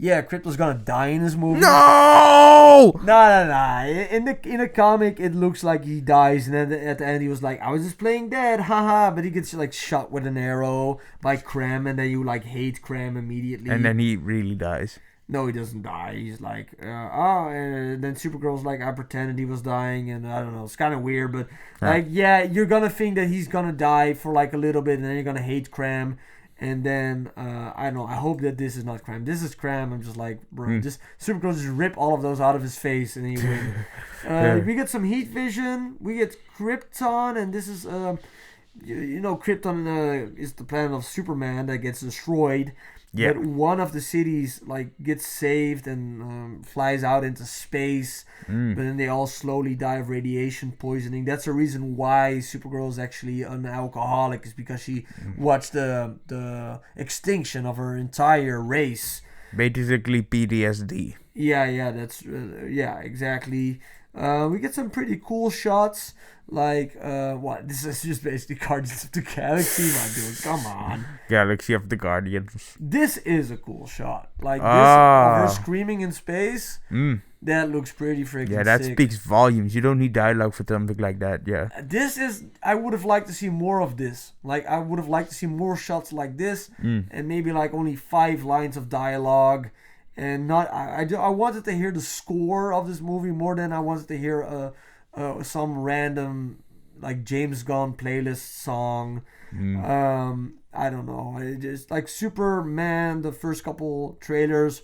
Yeah, Krypto's gonna die in this movie. No! No. In the comic, it looks like he dies, and then at the end, he was like, "I was just playing dead, haha." But he gets like shot with an arrow by Krem, and then you like hate Krem immediately. And then he really dies. No, he doesn't die. He's like, and then Supergirl's like, I pretended he was dying, and I don't know. It's kind of weird, but like, yeah, you're gonna think that he's gonna die for like a little bit, and then you're gonna hate Krem. And then, I don't know, I hope that this is not Krem. This is Krem. I'm just like, bro, just Supergirl just rip all of those out of his face and then you win. We get some heat vision. We get Krypton, and this is, Krypton is the planet of Superman that gets destroyed. Yeah. But one of the cities, like, gets saved and flies out into space. But then they all slowly die of radiation poisoning. That's the reason why Supergirl is actually an alcoholic, is because she watched the extinction of her entire race. Basically PTSD. Yeah, that's exactly. We get some pretty cool shots. Like, this is just basically Guardians of the Galaxy, my dude. Come on. Galaxy of the Guardians. This is a cool shot. Like, this of her screaming in space. That looks pretty freaking sick. Yeah, that speaks volumes. You don't need dialogue for something like that, yeah. I would have liked to see more of this. Like, I would have liked to see more shots like this. And maybe, like, only 5 lines of dialogue. And not... I wanted to hear the score of this movie more than I wanted to hear some random, like, James Gunn playlist song. I don't know. It just, like, Superman, the first couple trailers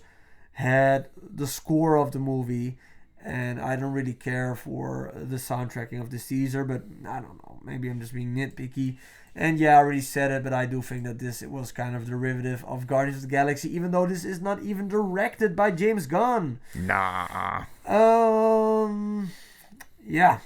had the score of the movie, and I don't really care for the soundtracking of this teaser, but I don't know. Maybe I'm just being nitpicky. And yeah, I already said it, but I do think that it was kind of derivative of Guardians of the Galaxy, even though this is not even directed by James Gunn. Nah. Yeah.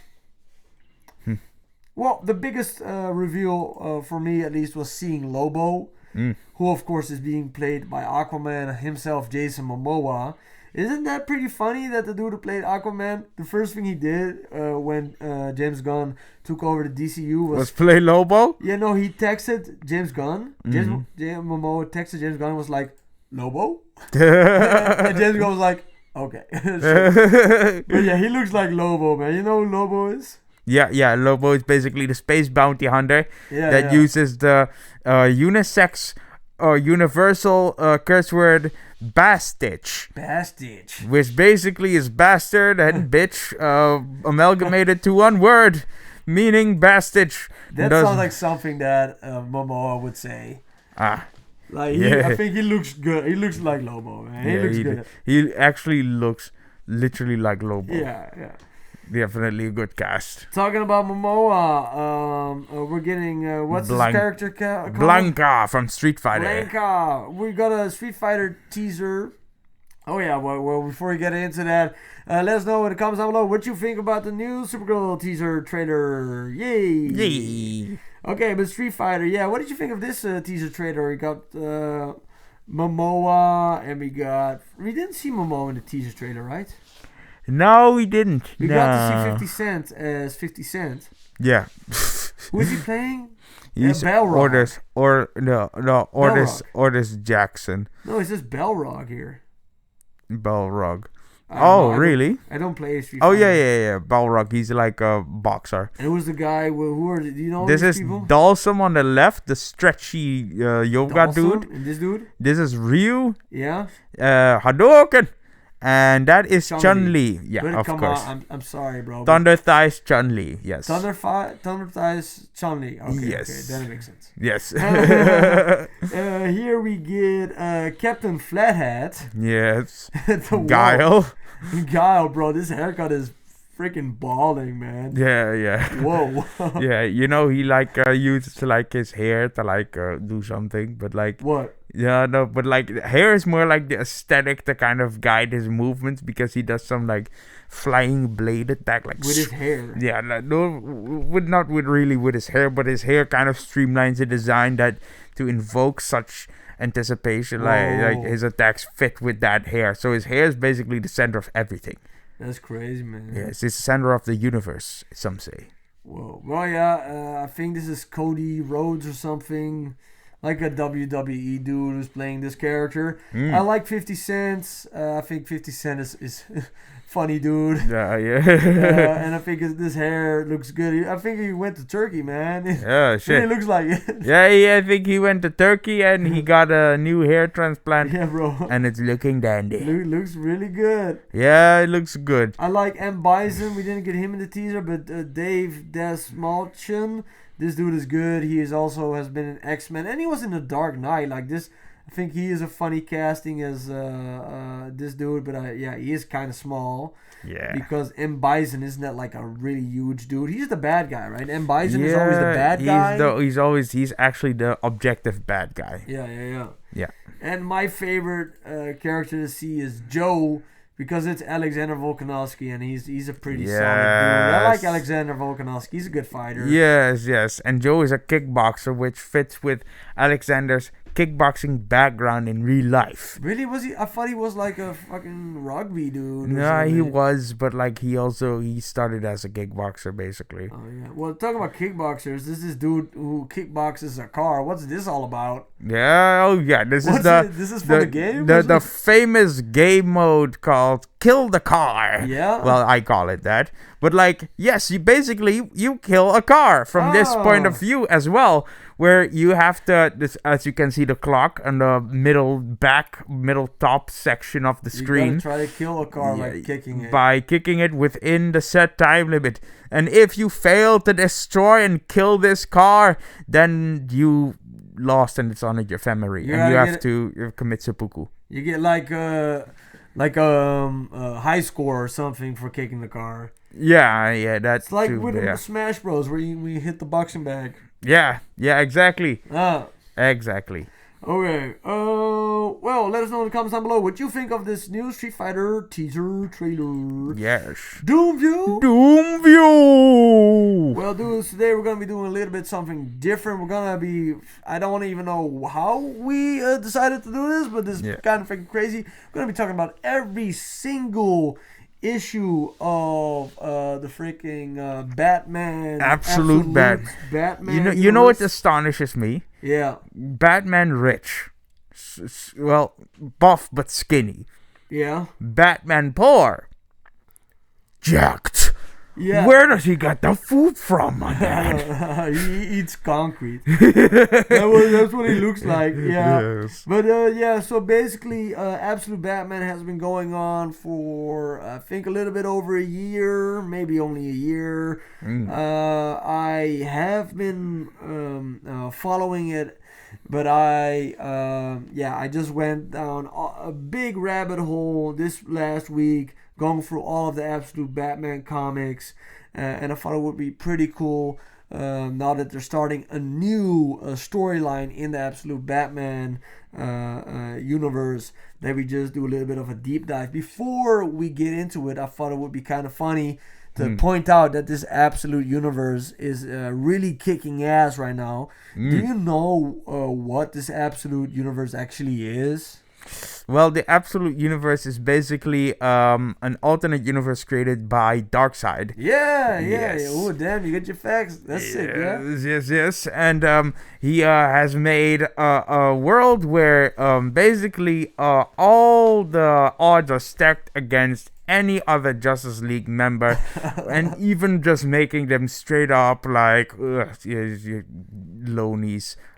Well, the biggest reveal for me, at least, was seeing Lobo, who, of course, is being played by Aquaman himself, Jason Momoa. Isn't that pretty funny that the dude who played Aquaman, the first thing he did when James Gunn took over the DCU was play Lobo? Yeah, no, he texted James Gunn. James Momoa texted James Gunn and was like, Lobo? And James Gunn was like, okay. But yeah, he looks like Lobo, man. You know who Lobo is? Yeah, Lobo is basically the space bounty hunter that uses the unisex or universal curse word bastich. Bastich. Which basically is bastard and bitch amalgamated to one word, meaning bastich. That sounds like something that Momoa would say. Like, I think he looks good. He looks like Lobo, man. He looks good. He actually looks literally like Lobo. Yeah. Definitely a good cast. Talking about Momoa, we're getting, what's his character called? Blanca from Street Fighter. Blanca. We got a Street Fighter teaser. Oh yeah, well before we get into that, let us know in the comments down below what you think about the new Supergirl teaser trailer. Yay! Okay, but Street Fighter, yeah, what did you think of this teaser trailer? We got Momoa, and we didn't see Momoa in the teaser trailer, right? No, we didn't. We got to see 50 Cent as 50 Cent. Yeah. Who is he playing? He's Balrog. Orders Jackson. No, it says Balrog here. Balrog. Really? I don't play Street Fighter. Yeah. Balrog. He's like a boxer. And who's the guy? Who are? Do you know this these is people? Dalsum on the left, the stretchy yoga Dalsum? dude. And this dude? This is Ryu. Yeah. Hadouken. And that is Chun-Li. Yeah, but of course. I'm sorry, bro. Thunder Thighs Chun-Li. Yes. Thunder Thighs Chun-Li. Okay, yes. Okay, that makes sense. Yes. Here we get Captain Flathead. Yes. Guile. Guile, bro. This haircut is freaking balding, man. Yeah. Whoa. Yeah, you know, he like uses like his hair to like do something, but like what? Yeah, no, but like hair is more like the aesthetic to kind of guide his movements, because he does some like flying blade attack like with his hair. Yeah, not with his hair, but his hair kind of streamlines the design that to invoke such anticipation. Like his attacks fit with that hair, so his hair is basically the center of everything. That's crazy, man. Yes, it's the center of the universe, some say. Whoa. Well, yeah, I think this is Cody Rhodes or something. like a WWE dude who's playing this character. Mm. I like 50 Cent. I think 50 Cent is funny dude. Yeah. And I think this hair looks good. I think he went to Turkey, man. Yeah, It shit. really looks like it. Yeah, I think he went to Turkey and he got a new hair transplant. Yeah, bro. And it's looking dandy. Looks really good. Yeah, it looks good. I like M. Bison. We didn't get him in the teaser, but Dave Desmalchin, this dude is good. He is also has been in X-Men, and he was in The Dark Knight. Like this, I think he is a funny casting as this dude, but yeah, he is kind of small. Yeah. Because M. Bison isn't that like a really huge dude? He's the bad guy, right? M. Bison is always the bad guy. He's actually the objective bad guy. Yeah. And my favorite character to see is Joe, because it's Alexander Volkanovski, and he's a pretty solid dude. I like Alexander Volkanovski. He's a good fighter. Yes. And Joe is a kickboxer, which fits with Alexander's kickboxing background in real life. Really? Was he? I thought he was like a fucking rugby dude. No, he was, but like he started as a kickboxer basically. Oh yeah. Well, talking about kickboxers, this is dude who kickboxes a car. What's this all about? Yeah. Oh yeah. This is for the game. The famous game mode called Kill the Car. Yeah. Well, I call it that. But like, yes, you kill a car from this point of view as well, where you have to, as you can see, the clock on the middle top section of the screen. You gotta try to kill a car by kicking it. By kicking it within the set time limit. And if you fail to destroy and kill this car, then you lost and it's on your ephemery. And you have to commit seppuku. You get like a high score or something for kicking the car. Yeah, that's it's like with Smash Bros. where we hit the boxing bag. Yeah, exactly. Exactly. Okay. Well, let us know in the comments down below what you think of this new Street Fighter teaser trailer. Yes. Doom View. Well, dudes, today we're gonna be doing a little bit something different. We're gonna be. I don't even know how we decided to do this, but this is kind of freaking crazy. We're gonna be talking about every single issue of the freaking Batman. Absolute Batman. You know what astonishes me? Yeah. Batman rich. Well, buff but skinny. Yeah. Batman poor. Jacked. Yeah. Where does he get the food from, my man? He eats concrete. That's what he looks like. Yeah. Yes. But so basically, Absolute Batman has been going on for I think a little bit over a year, maybe only a year. I have been following it, but I just went down a big rabbit hole this last week, going through all of the Absolute Batman comics, and I thought it would be pretty cool now that they're starting a new storyline in the Absolute Batman universe, that we just do a little bit of a deep dive. Before we get into it, I thought it would be kind of funny to point out that this Absolute universe is really kicking ass right now. Do you know what this Absolute universe actually is? Well, the Absolute Universe is basically an alternate universe created by Darkseid. Yeah. Oh, damn, you get your facts. That's sick, yeah? Yes. And he has made a world where basically all the odds are stacked against any other Justice League member, and even just making them straight up like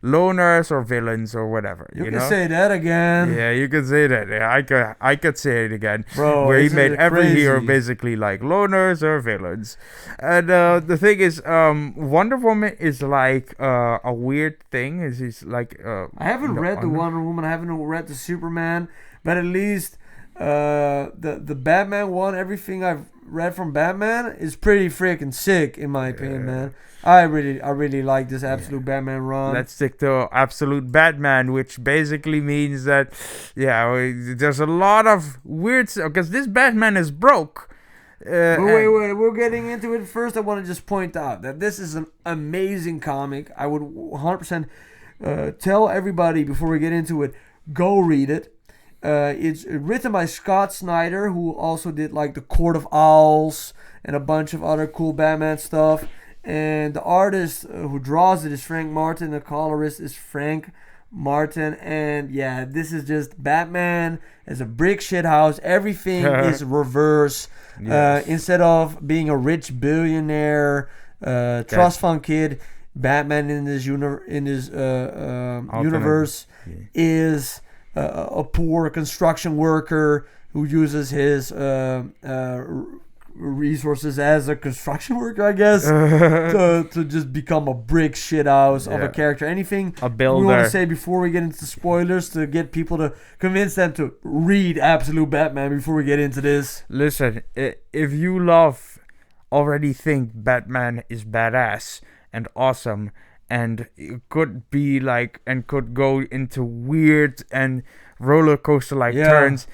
loners or villains or whatever. You can say that again. Yeah, you can say that. Yeah, I could say it again. Bro, where he made every hero basically like loners or villains. And the thing is, Wonder Woman is like a weird thing. Is like I haven't read the Wonder Woman. I haven't read the Superman, but at least the Batman one, everything I've read from Batman is pretty freaking sick in my opinion, man. I really like this Absolute Batman run. Let's stick to Absolute Batman, which basically means that there's a lot of weird stuff, because this Batman is broke. But wait, we're getting into it. First, I want to just point out that this is an amazing comic. I would 100% tell everybody before we get into it, go read it. It's written by Scott Snyder, who also did like the Court of Owls and a bunch of other cool Batman stuff. And the artist who draws it is Frank Martin. The colorist is Frank Martin, and yeah, this is just Batman as a brick shit house. Everything is reverse. Yes. Instead of being a rich billionaire trust fund kid, Batman in his universe is a poor construction worker who uses his resources as a construction worker, I guess, to just become a brick shit house of a character. Anything a builder. we want to say before we get into spoilers to get people to convince them to read Absolute Batman before we get into this? Listen, if you already think Batman is badass and awesome and could be like and could go into weird and roller coaster like turns,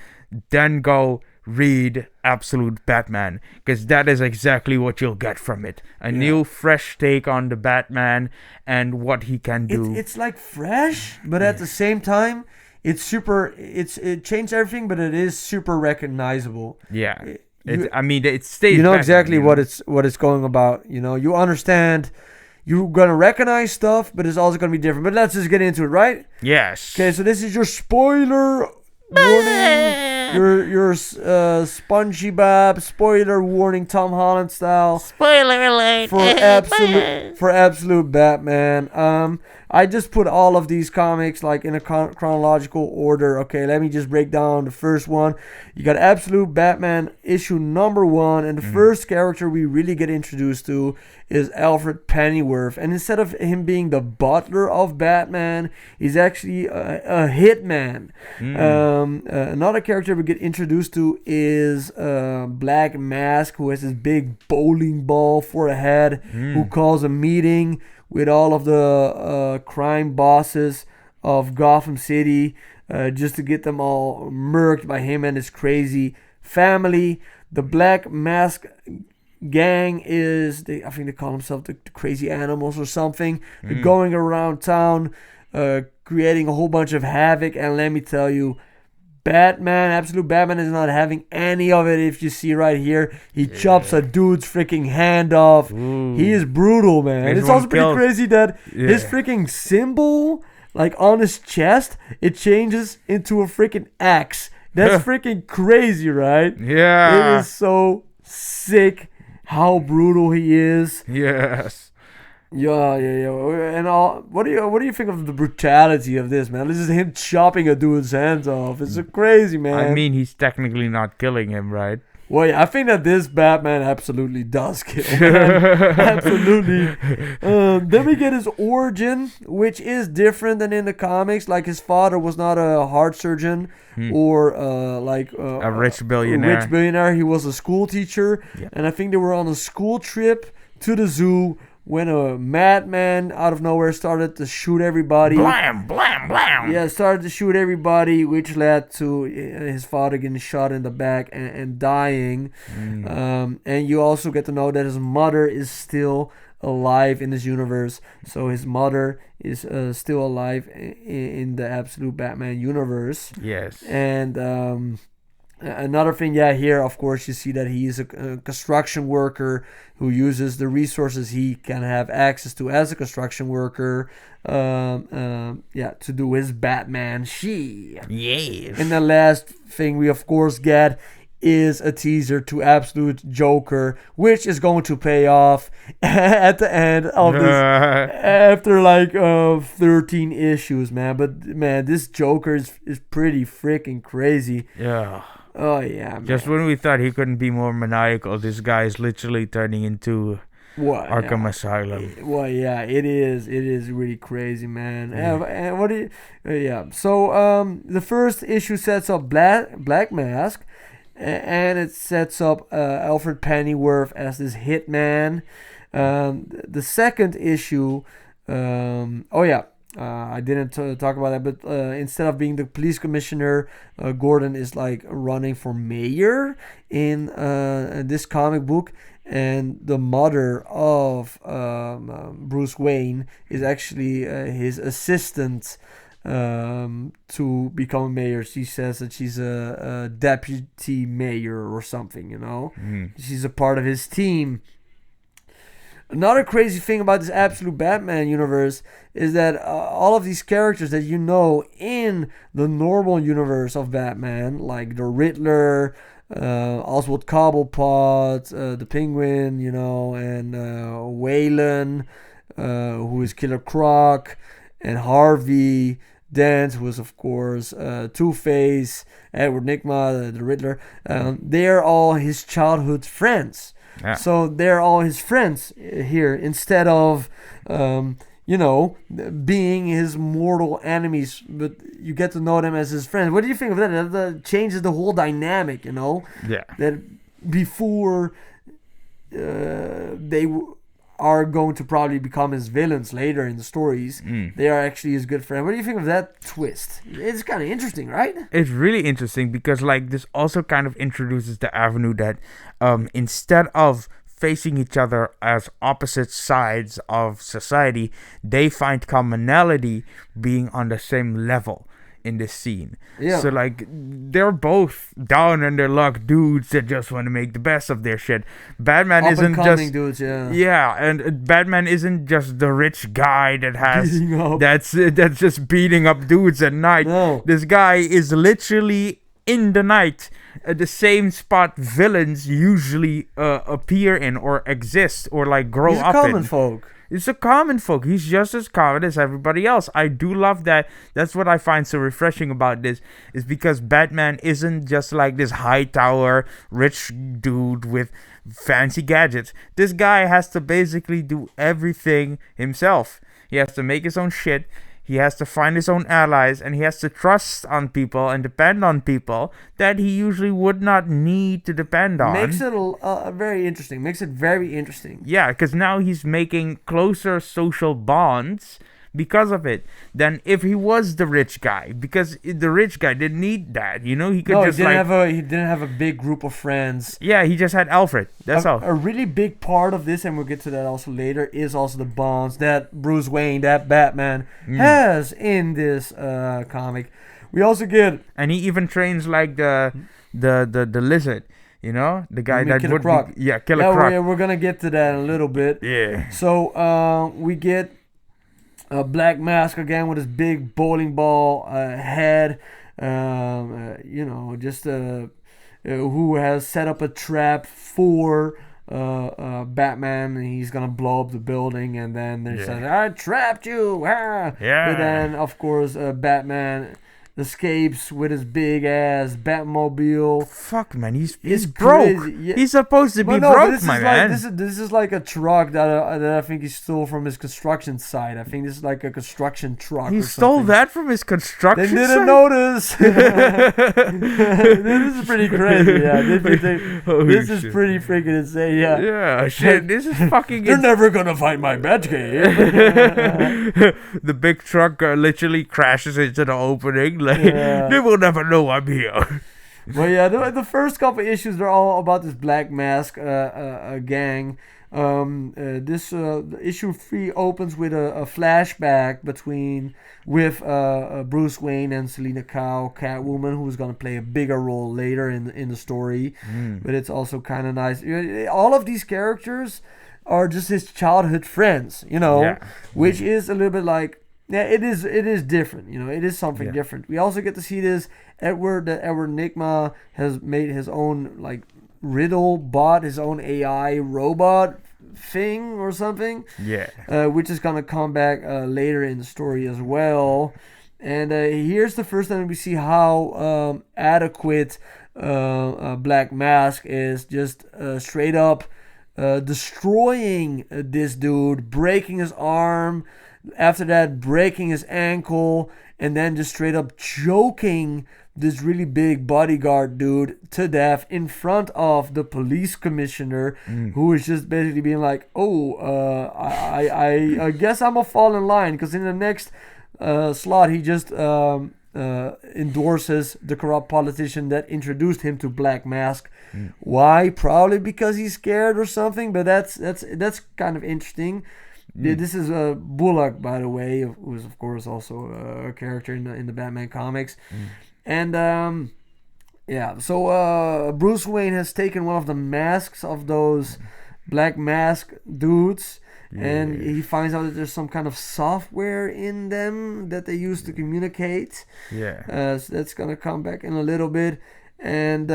then go read Absolute Batman, because that is exactly what you'll get from it. A new fresh take on the Batman and what he can do. It's like fresh, but at the same time it changed everything, but it is super recognizable. It stays. You know Batman, exactly what it's going about. You understand. You're gonna recognize stuff, but it's also gonna be different. But let's just get into it, right? Yes. Okay, so this is your spoiler warning. Your SpongeBob spoiler warning, Tom Holland style. Spoiler alert. For absolute Batman. I just put all of these comics like in a chronological order. Okay, let me just break down the first one. You got Absolute Batman issue number 1, and the first character we really get introduced to is Alfred Pennyworth. And instead of him being the butler of Batman, he's actually a hitman. Another character we get introduced to is Black Mask, who has this big bowling ball for a head, who calls a meeting with all of the crime bosses of Gotham City just to get them all murked by him and his crazy family. The Black Mask gang I think they call themselves the Crazy Animals or something. They're going around town creating a whole bunch of havoc, and let me tell you, Absolute Batman is not having any of it. If you see right here, he chops a dude's freaking hand off. Ooh. He is brutal, man. It's also pretty crazy that his freaking symbol, like on his chest, it changes into a freaking axe. That's freaking crazy, right? Yeah. It is so sick how brutal he is. Yes. Yeah. And what do you think of the brutality of this, man? This is him chopping a dude's hands off. It's so crazy, man. I mean, he's technically not killing him, right? Well, yeah, I think that this Batman absolutely does kill, man. Absolutely. Then we get his origin, which is different than in the comics. Like, his father was not a heart surgeon or a rich billionaire. He was a school teacher. Yeah. And I think they were on a school trip to the zoo when a madman out of nowhere started to shoot everybody. Blam, blam, blam. Yeah, started to shoot everybody, which led to his father getting shot in the back and dying. And you also get to know that his mother is still alive in this universe. So his mother is still alive in the Absolute Batman universe. Yes. And another thing, here, of course, you see that he's a construction worker who uses the resources he can have access to as a construction worker, to do his Batman shit. Yes. And the last thing we, of course, get is a teaser to Absolute Joker, which is going to pay off at the end of this, after 13 issues, man. But, man, this Joker is pretty freaking crazy. Yeah. Oh, yeah, man. Just when we thought he couldn't be more maniacal, this guy is literally turning into Arkham Asylum. Well, yeah, it is. It is really crazy, man. And what do you... So, the first issue sets up Black Mask, and it sets up Alfred Pennyworth as this hitman. The second issue... I didn't talk about that, but instead of being the police commissioner, Gordon is running for mayor in this comic book, and the mother of Bruce Wayne is actually his assistant to become mayor. She says that she's a deputy mayor or something, She's a part of his team. Another crazy thing about this Absolute Batman universe is that all of these characters that you know in the normal universe of Batman, like the Riddler, Oswald Cobblepot, the Penguin, and Wayland, who is Killer Croc, and Harvey Dent, who is of course Two-Face, Edward Nygma, the Riddler. They're all his childhood friends. Yeah. So they're all his friends here instead of, being his mortal enemies. But you get to know them as his friends. What do you think of that? That changes the whole dynamic, Yeah. That before they are going to probably become his villains later in the stories, they are actually his good friends. What do you think of that twist? It's kind of interesting, right? It's really interesting because this also kind of introduces the avenue that instead of facing each other as opposite sides of society, they find commonality being on the same level in this scene. Yeah. So they're both down on their luck dudes that just want to make the best of their shit. Batman isn't just dudes, yeah. Yeah, and Batman isn't just the rich guy that has that's just beating up dudes at night. No. This guy is literally in the night at the same spot villains usually appear in or exist or grow He's up a common in. folk. It's a common folk. He's just as common as everybody else. I do love that. That's what I find so refreshing about this, is because Batman isn't just this high tower rich dude with fancy gadgets. This guy has to basically do everything himself. He has to make his own shit. He has to find his own allies, and he has to trust on people and depend on people that he usually would not need to depend on. Makes it very interesting. Makes it very interesting. Yeah, because now he's making closer social bonds because of it than if he was the rich guy. Because the rich guy didn't need that, he could No, just he didn't have a big group of friends. Yeah, he just had Alfred. That's all. A really big part of this, and we'll get to that also later, is also the bonds that Bruce Wayne, that Batman, has in this comic. We also get, and he even trains the lizard. The guy that Killer would Croc. Killer Croc. We're gonna get to that in a little bit. Yeah. So we get a Black Mask again with his big bowling ball head. Who has set up a trap for Batman, and he's gonna blow up the building, and then they say, "I trapped you!" Ah! Yeah. But then, of course, Batman escapes with his big ass Batmobile. Fuck, man, he's broke. Yeah. He's supposed to be broke, my man. This is like a truck that I think he stole from his construction site. I think this is like a construction truck. He stole that from his construction site? They didn't notice. This is pretty crazy. Yeah, this is pretty freaking insane. Yeah. Yeah, shit. This is fucking. They're never gonna find my Batcave. The big truck literally crashes into the opening. They will never know I'm here. Well, yeah, the first couple issues, they're all about this Black Mask gang. This issue 3 opens with a flashback with Bruce Wayne and Selena Kyle, Catwoman, who's gonna play a bigger role later in the story. But it's also kind of nice. All of these characters are just his childhood friends, which is a little bit like. Yeah, it is different, it is something different. We also get to see this Edward Nygma has made his own riddle bot, his own AI robot thing or something. Yeah. Which is gonna come back later in the story as well. And here's the first time we see how adequate Black Mask is, just straight up destroying this dude, breaking his arm. After that, breaking his ankle, and then just straight up choking this really big bodyguard dude to death in front of the police commissioner, who is just basically being like, I guess I'm a fall in line, because in the next slot he just endorses the corrupt politician that introduced him to Black Mask. Why? Probably because he's scared or something, but that's kind of interesting. This is Bullock, by the way, who is of course also a character in the Batman comics. And so Bruce Wayne has taken one of the masks of those Black Mask dudes. Yeah. And he finds out that there's some kind of software in them that they use to communicate. Yeah. So that's gonna come back in a little bit. And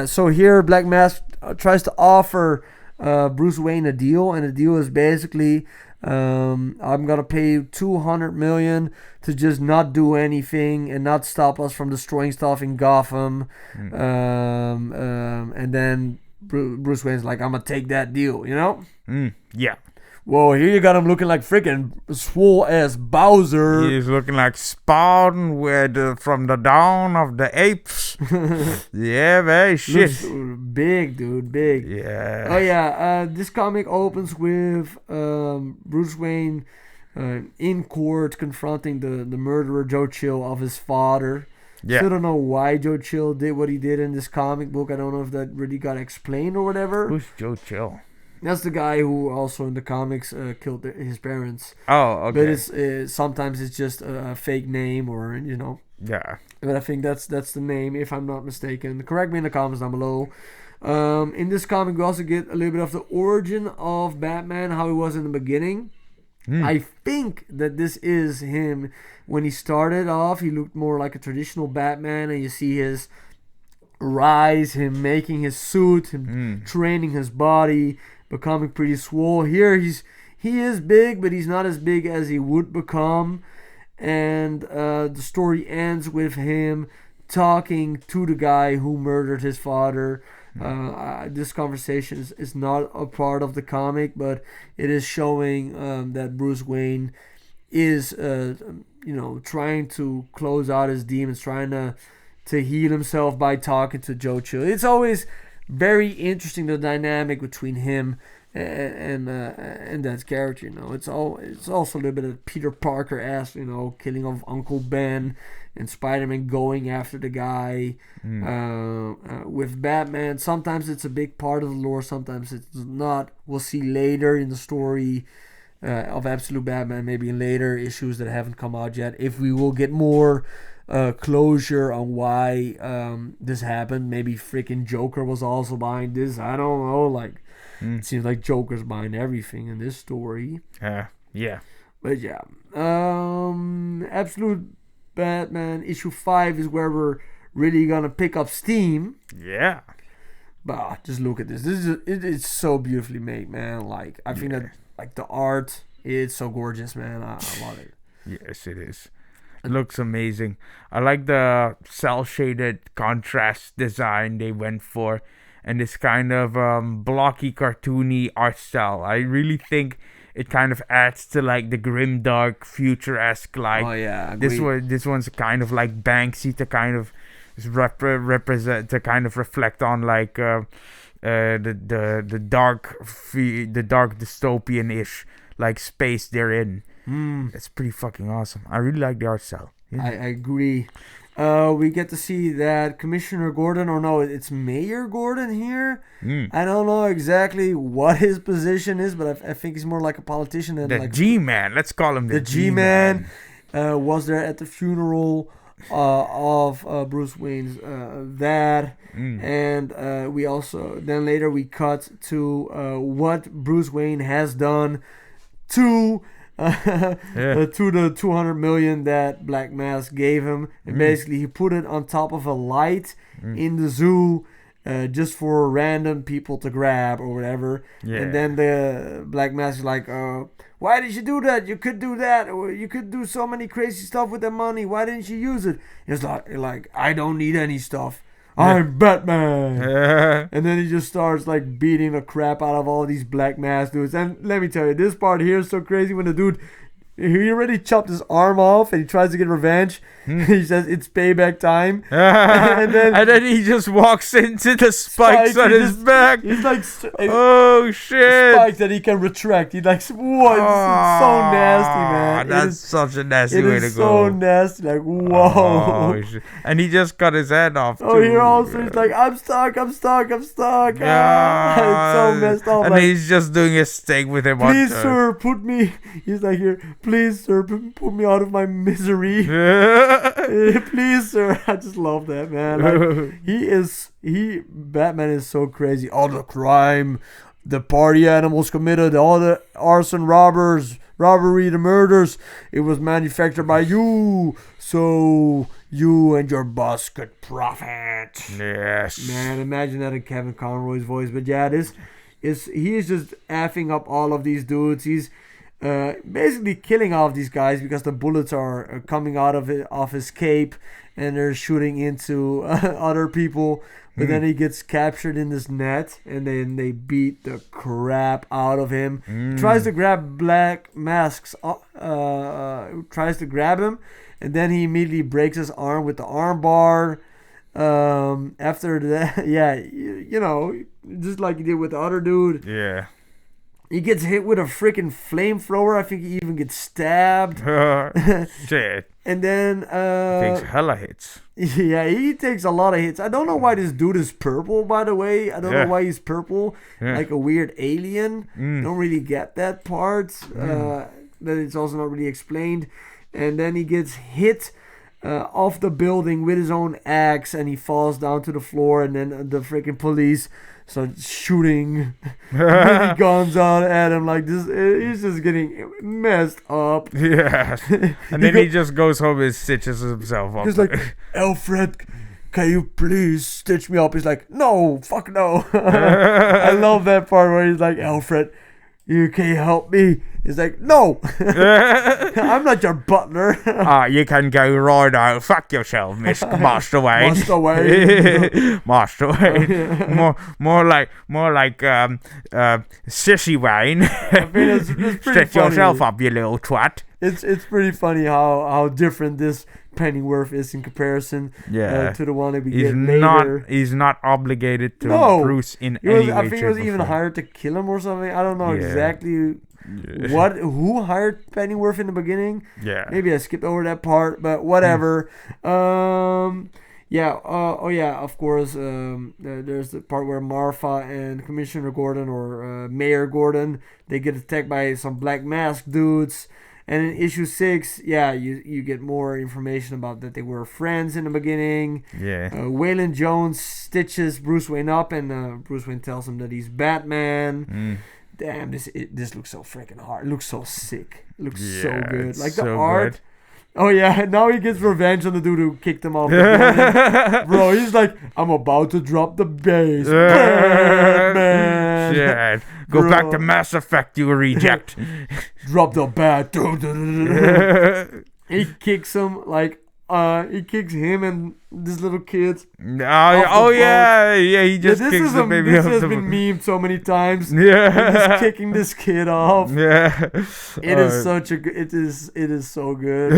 So here, Black Mask tries to offer Bruce Wayne a deal, and the deal is basically, I'm gonna pay you $200 million to just not do anything and not stop us from destroying stuff in Gotham. And then Bruce Wayne's like, I'm gonna take that deal, you know? Yeah. Whoa, here you got him looking like freaking swole ass Bowser. He's looking like Spawn from the dawn of the apes. Yeah, very shit. Big, dude, big. Yeah. Oh yeah, this comic opens with Bruce Wayne in court confronting the murderer Joe Chill of his father. Yeah. Still don't know why Joe Chill did what he did in this comic book. I don't know if that really got explained or whatever. Who's Joe Chill? That's the guy who also in the comics killed his parents. Oh, okay. But it's sometimes it's just a fake name, or you know. Yeah. But I think that's the name, if I'm not mistaken. Correct me in the comments down below. In this comic, we also get a little bit of the origin of Batman, how he was in the beginning. I think that this is him. When he started off, he looked more like a traditional Batman, and you see his rise, him making his suit, him training his body, becoming pretty swole. Here he is big, but he's not as big as he would become. And the story ends with him talking to the guy who murdered his father. This conversation is not a part of the comic, but it is showing that Bruce Wayne is trying to close out his demons, trying to heal himself by talking to Joe Chill. It's always very interesting, the dynamic between him and that character. It's also a little bit of Peter Parker-esque, killing of Uncle Ben, and Spider-Man going after the guy. With Batman, sometimes it's a big part of the lore, sometimes it's not. We'll see later in the story of Absolute Batman, maybe in later issues that haven't come out yet, if we will get more closure on why this happened. Maybe freaking Joker was also behind this. I don't know. It seems like Joker's behind everything in this story. Yeah. But yeah, Absolute Batman issue 5 is where we're really gonna pick up steam. Yeah. But just look at this. It's so beautifully made, man. I think that the art is so gorgeous, man. I love it. Yes, it is. It looks amazing. I like the cel-shaded contrast design they went for, and this kind of blocky, cartoony art style. I really think it kind of adds to the grimdark, future-esque. Oh yeah, agreed. This one's kind of like Banksy to kind of represent, to kind of reflect on the dark dystopian-ish space they're in. It's pretty fucking awesome. I really like the art style. Yeah. I agree. We get to see that Commissioner Gordon, or no, it's Mayor Gordon here. I don't know exactly what his position is, but I think he's more like a politician than the G-Man. Let's call him the G-Man. Was there at the funeral of Bruce Wayne's dad. And we also then later we cut to what Bruce Wayne has done to the 200 million that Black Mask gave him, and basically he put it on top of a light in the zoo, just for random people to grab or whatever. And then the Black Mask is like, why did you do that? You could do that, or you could do so many crazy stuff with that money. Why didn't you use it? It's like I don't need any stuff. I'm Batman. And then he just starts beating the crap out of all these Black Mask dudes. And let me tell you, this part here is so crazy when the dude, he already chopped his arm off and he tries to get revenge. He says it's payback time. and then he just walks into the spikes on his back. He's oh shit. Spikes that he can retract. He's it's so nasty, man. That's such a nasty way to go. It is so nasty. Whoa. Oh, shit. And he just cut his head off too. Oh, here also he's I'm stuck. Yeah. It's so messed up. And he's just doing his thing with him. Please, sir, put me. He's here. please, sir, put me out of my misery. Please, sir. I just love that, man. Like, Batman is so crazy. All the crime, the party animals committed, all the arson, robbery, the murders, it was manufactured by you, so you and your boss could profit. Yes. Man, imagine that in Kevin Conroy's voice. But yeah, he is just effing up all of these dudes. He's basically killing off these guys because the bullets are coming out of his cape and they're shooting into other people. But then he gets captured in this net, and then they beat the crap out of him. Tries to grab Black Mask's, tries to grab him, and then he immediately breaks his arm with the arm bar. After that, yeah, you know, just like he did with the other dude. Yeah. He gets hit with a freaking flamethrower. I think he even gets stabbed. Shit. And then takes hella hits. Yeah, he takes a lot of hits. I don't know why this dude is purple, by the way. I don't know why he's purple. Like a weird alien. Don't really get that part. But it's also not really explained. And then he gets hit off the building with his own axe, and he falls down to the floor, and then the freaking police start shooting mini guns out at him like this. He's just getting messed up. Yeah. And then he just goes home and stitches himself up. He's like, Alfred, can you please stitch me up? He's like, no, fuck no. I love that part where he's like, Alfred, you can't help me. He's like, no, I'm not your butler. You can go right out. Fuck yourself, Master Wayne. Master Wayne. Master Wayne. More like Sissy Wayne. I mean, it's pretty Stretch funny. yourself up, you little twat. It's pretty funny how different this Pennyworth is in comparison to the one that we get later. He's not obligated to Bruce in any way. I think he was even hired to kill him or something. I don't know exactly who hired Pennyworth in the beginning. Yeah. Maybe I skipped over that part, but whatever. Of course, there's the part where Martha and Commissioner Gordon or Mayor Gordon, they get attacked by some Black Mask dudes. And in issue 6, you get more information about that they were friends in the beginning. Yeah. Waylon Jones stitches Bruce Wayne up, and Bruce Wayne tells him that he's Batman. Damn, this looks so freaking hard. It looks so sick. It looks so good. Like the art. Good. Oh yeah, now he gets revenge on the dude who kicked him off the building. Bro, he's like, I'm about to drop the base. Batman. Shit. Go back to Mass Effect, you reject. Drop the bat. He kicks him like he kicks him and this little kid. He just kicks the baby. This has been memed so many times. Yeah, he's kicking this kid off. Yeah, it is it is so good.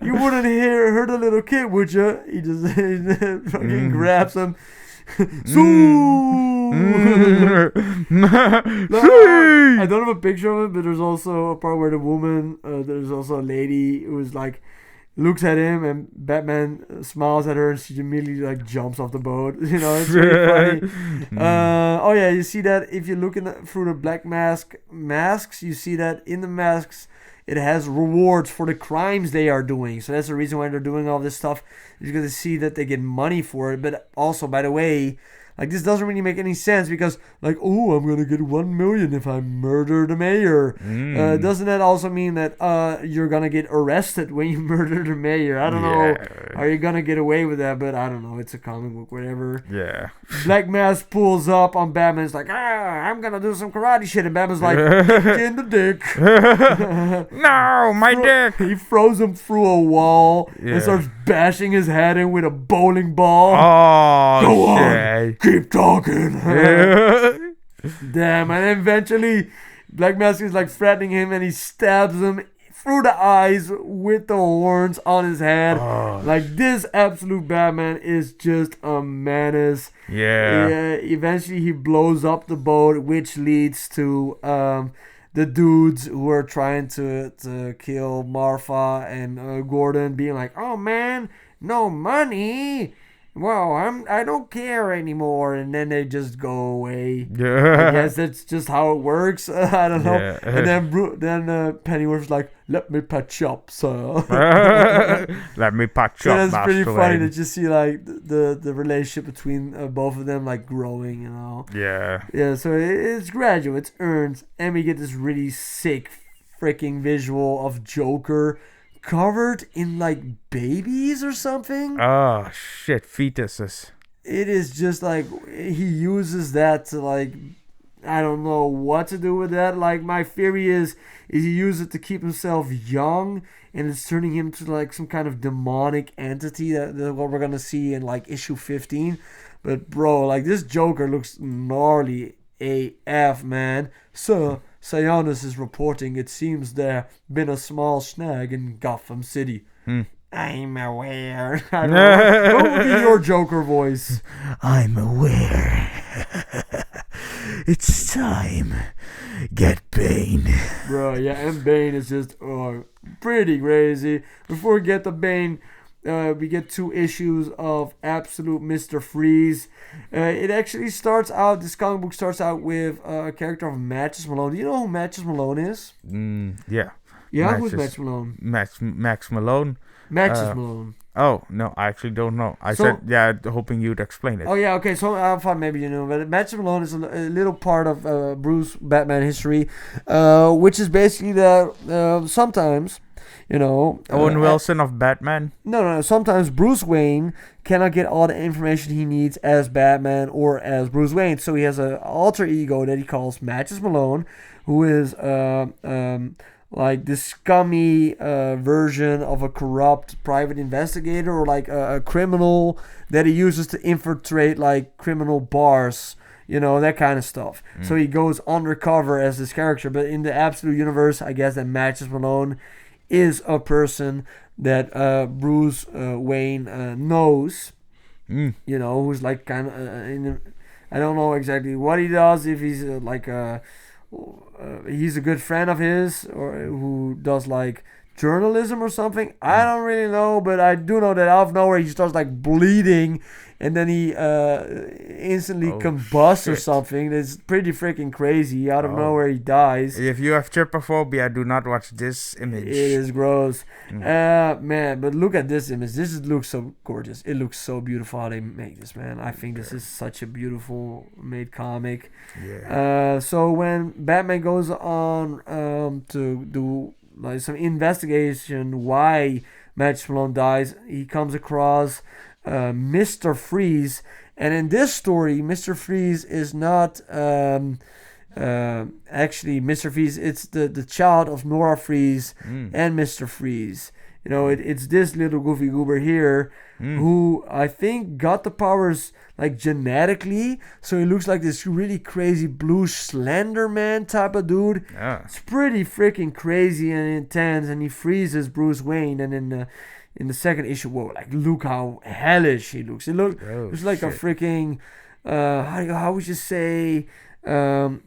You wouldn't hurt a little kid, would you? He just fucking grabs him. I don't have a picture of it, but there's also a part where the woman, there's also a lady who's like, looks at him, and Batman smiles at her, and she immediately like jumps off the boat. You know, it's really funny. You see that if you look through the Black masks, you see that in the masks it has rewards for the crimes they are doing. So that's the reason why they're doing all this stuff. You're going to see that they get money for it. But also, by the way, like, this doesn't really make any sense because, like, oh, I'm going to get 1 million if I murder the mayor. Doesn't that also mean that you're going to get arrested when you murder the mayor? I don't know. Are you going to get away with that? But I don't know. It's a comic book, whatever. Yeah. Black Mask pulls up on Batman. It's like, I'm going to do some karate shit. And Batman's like, kick in the dick. No, my dick. He throws him through a wall and starts bashing his head in with a bowling ball. Oh, Go shit. on. Keep talking. Damn, and eventually Black Mask is like threatening him, and he stabs him through the eyes with the horns on his head. Like, this absolute Batman is just a menace. Eventually he blows up the boat, which leads to the dudes who are trying to kill Martha and Gordon being like, oh man, no money. Well, I don't care anymore, and then they just go away. I guess that's just how it works. I don't know. And then Pennyworth's like, let me patch up, sir. Let me patch So up, that's pretty Master funny Wayne. that you see like the relationship between both of them like growing, you know. Yeah. Yeah, so it's gradual, it's earned, and we get this really sick freaking visual of Joker covered in like babies or something. Oh, shit. Fetuses. It is just like he uses that to like, I don't know what to do with that. Like my theory is he uses it to keep himself young, and it's turning him to like some kind of demonic entity that what we're gonna see in like issue 15. But bro, like this Joker looks gnarly AF, man. So Sionis is reporting it seems there been a small snag in Gotham City. I'm aware. I don't know. What would be your Joker voice? I'm aware. It's time. Get Bane. Bro, yeah, and Bane is just pretty crazy. Before we get to Bane, we get 2 issues of absolute Mr. Freeze. It actually starts out, this comic book starts out with a character of Matches Malone. Do you know who Matches Malone is? Yeah. Yeah, who's Matches Malone? Max Malone. Matches Malone. Oh, no, I actually don't know. I said, yeah, hoping you'd explain it. Oh, yeah, okay, so I thought maybe you knew. But Matches Malone is a little part of Bruce Batman history, which is basically that sometimes, you know... Owen Wilson of Batman? No. Sometimes Bruce Wayne cannot get all the information he needs as Batman or as Bruce Wayne. So he has an alter ego that he calls Matches Malone, who is... like this scummy version of a corrupt private investigator or like a criminal that he uses to infiltrate like criminal bars, you know, that kind of stuff. So he goes undercover as this character, but in the absolute universe, I guess that Matches Malone is a person that Bruce Wayne knows, you know, who's like kind of I don't know exactly what he does, if he's he's a good friend of his or who does like journalism or something. I don't really know, but I do know that out of nowhere he starts like bleeding and then he instantly combusts or something. It's pretty freaking crazy. Out of nowhere he dies. If you have trypophobia, do not watch this image. It is gross. Man, but look at this image. This looks so gorgeous. It looks so beautiful how they make this, man. I think this is such a beautiful made comic. Yeah. So when Batman goes on to do like some investigation why Match Malone dies, he comes across Mr. Freeze, and in this story Mr. Freeze is not actually Mr. Freeze, it's the child of Nora Freeze and Mr. Freeze. You know, it's this little goofy goober here who I think got the powers like genetically, so he looks like this really crazy blue Slender Man type of dude. It's pretty freaking crazy and intense, and he freezes Bruce Wayne, and in the second issue, whoa, like look how hellish he looks. It looks like a freaking how would you say like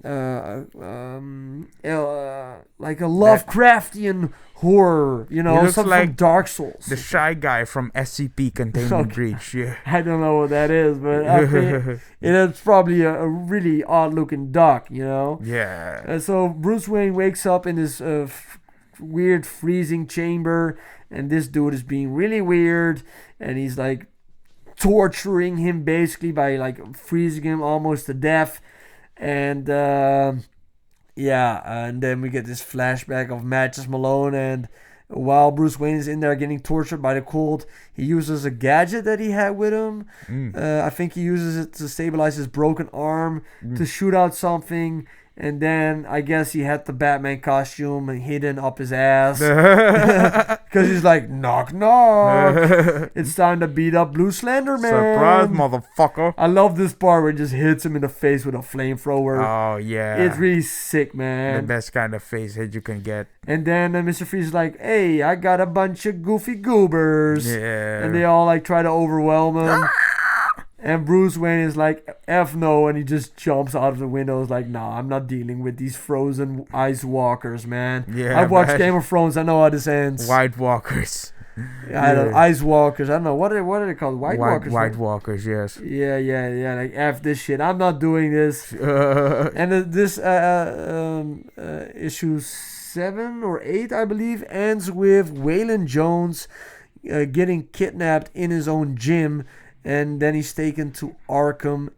a Lovecraftian horror, you know, something like from Dark Souls. The shy guy from SCP Containment Breach. Yeah. I don't know what that is, but I think it's probably a really odd looking duck, you know. Yeah. So Bruce Wayne wakes up in this weird freezing chamber, and this dude is being really weird, and he's like torturing him basically by like freezing him almost to death. And and then we get this flashback of Matches Malone, and while Bruce Wayne is in there getting tortured by the cold, he uses a gadget that he had with him. I think he uses it to stabilize his broken arm, to shoot out something. And then I guess he had the Batman costume hidden up his ass. Because he's like, knock, knock. It's time to beat up Blue Slender Man. Surprise, motherfucker. I love this part where it just hits him in the face with a flamethrower. Oh, yeah. It's really sick, man. The best kind of face hit you can get. And then Mr. Freeze is like, hey, I got a bunch of goofy goobers. Yeah. And they all like try to overwhelm him. And Bruce Wayne is like, F no, and he just jumps out of the window. He's like, nah, I'm not dealing with these frozen ice walkers, man. Yeah, I've watched Game of Thrones. I know how this ends. White walkers. I don't know, ice walkers. I don't know. What are they called? White walkers? White walkers, yes. Yeah. Like, F this shit. I'm not doing this. And this issue 7 or 8, I believe, ends with Waylon Jones getting kidnapped in his own gym, and then he's taken to Arkham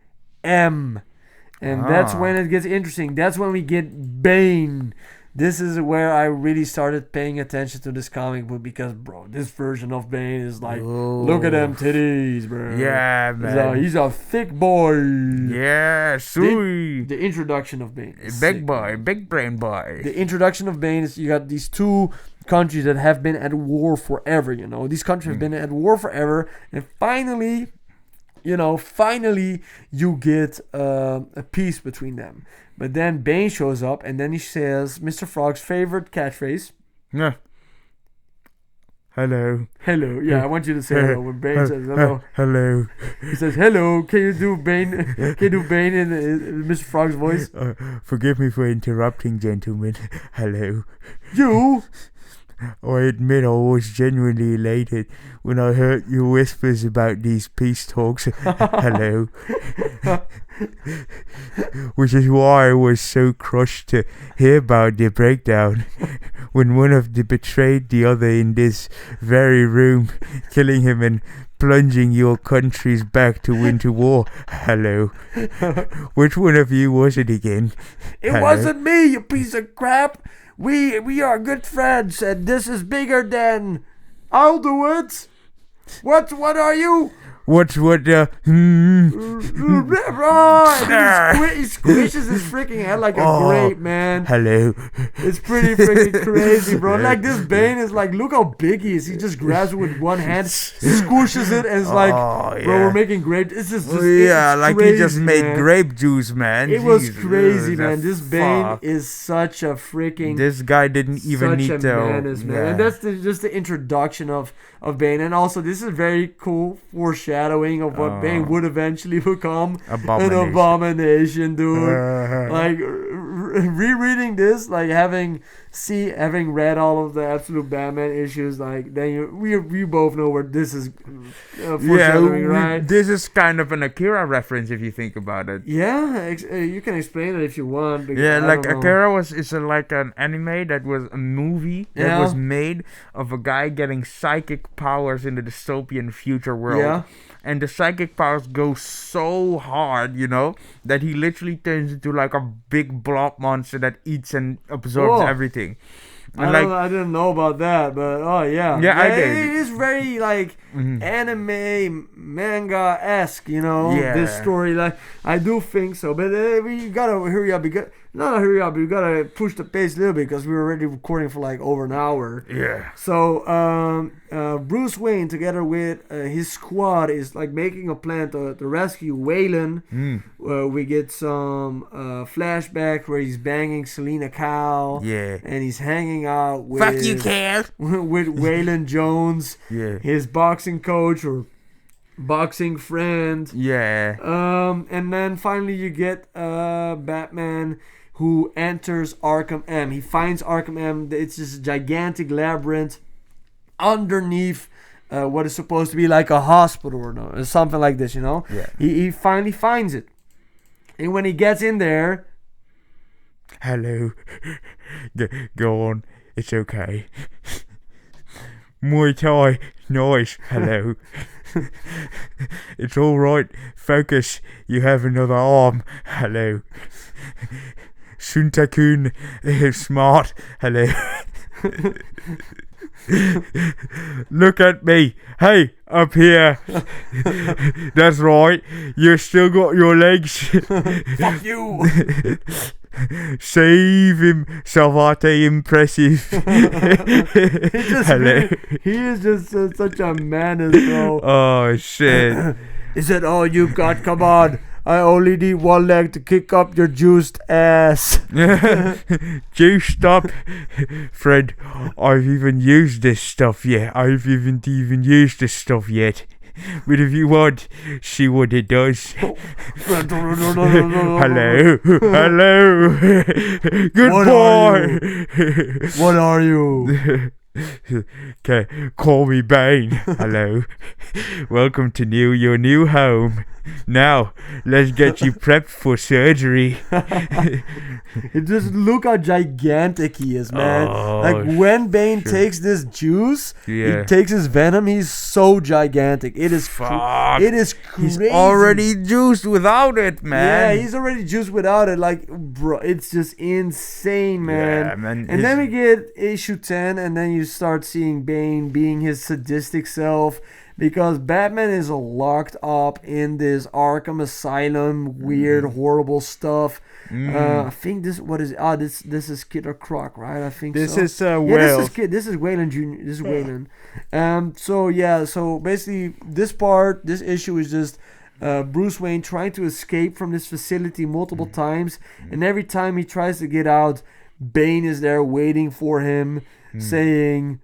M. And that's when it gets interesting. That's when we get Bane. This is where I really started paying attention to this comic book because, bro, this version of Bane is like, look at them titties, bro. Yeah, man. He's a thick boy. Yeah, sweet. The introduction of Bane. Big boy, big brain boy. The introduction of Bane is you got these two countries that have been at war forever, you know. These countries have been at war forever, and finally you get a peace between them. But then Bane shows up, and then he says Mr. Frog's favorite catchphrase. Yeah. Hello. Hello. Yeah, I want you to say hello when Bane says hello. Hello. He says hello. Can you do Bane? Can you do Bane in Mr. Frog's voice? Forgive me for interrupting, gentlemen. Hello. You? I admit I was genuinely elated when I heard your whispers about these peace talks. Hello. Which is why I was so crushed to hear about the breakdown when one of them betrayed the other in this very room, killing him and plunging your countries back to winter war. Hello. Which one of you was it again? It wasn't me, you piece of crap. We are good friends, and this is bigger than. I'll do it. What are you? Right. He squishes his freaking head like a grape, man. Hello. It's pretty freaking crazy, bro. Like, this Bane is like, look how big he is. He just grabs it with one hand, squishes it, and it's like, bro, we're making grape. It's just like crazy, he just made man. Grape juice, man. It was crazy, man. This Bane is such a freaking. This guy didn't even need to. Menace, man. Yeah. And that's just the introduction of Bane, and also this is very cool foreshadowing of what Bane would eventually become. An abomination, dude. Like rereading this, like having read all of the Absolute Batman issues, like then we both know where this is foreshadowing, right? This is kind of an Akira reference if you think about it. Yeah, you can explain it if you want. Yeah, like Akira is like an anime that was a movie that was made of a guy getting psychic powers in the dystopian future world. Yeah. And the psychic powers go so hard, you know, that he literally turns into like a big blob monster that eats and absorbs everything. And I didn't know about that, but I did. It is very like anime manga-esque, you know. This story, like I do think so, but we gotta hurry up because we gotta push the pace a little bit because we were already recording for like over an hour. Yeah. So Bruce Wayne, together with his squad, is like making a plan to rescue Waylon. We get some flashback where he's banging Selena Kyle. Yeah. And he's hanging out with Fuck you, Cal. with Waylon Jones. Yeah. His boxing coach or boxing friend. Yeah. And then finally you get Batman, who enters Arkham M. He finds Arkham M. It's this gigantic labyrinth underneath what is supposed to be like a hospital or something like this, you know? Yeah. He finally finds it. And when he gets in there... Hello. Go on. It's okay. Muay Thai. Nice. Hello. It's alright. Focus. You have another arm. Hello. Suntakun. Smart. Hello. Look at me. Hey, up here. That's right. You still got your legs. Fuck you. Save him, Savate impressive. He is just such a menace, bro. Oh shit. Is that all you got? Come on. I only need one leg to kick up your juiced ass. Juiced up? Fred, I've even used this stuff yet. I've even used this stuff yet. But if you want, see what it does. Hello. Hello. Goodbye. What are you? Okay, call me Bane. Hello. Welcome to your new home. Now, let's get you prepped for surgery. It just look how gigantic he is, man. Oh, like when Bane takes this juice, Yeah. he takes his venom. He's so gigantic. It is Fuck. it is crazy. He's already juiced without it, man. Yeah, he's already juiced without it. Like, bro, it's just insane, man. Yeah, man. And then we get issue 10, and then you start seeing Bane being his sadistic self. Because Batman is locked up in this Arkham Asylum, weird, horrible stuff. I think this this is Killer Croc, right? I think This so. is Yeah, this is Wayland Jr. This is Wayland. So basically this issue is just Bruce Wayne trying to escape from this facility multiple times, and every time he tries to get out, Bane is there waiting for him, saying,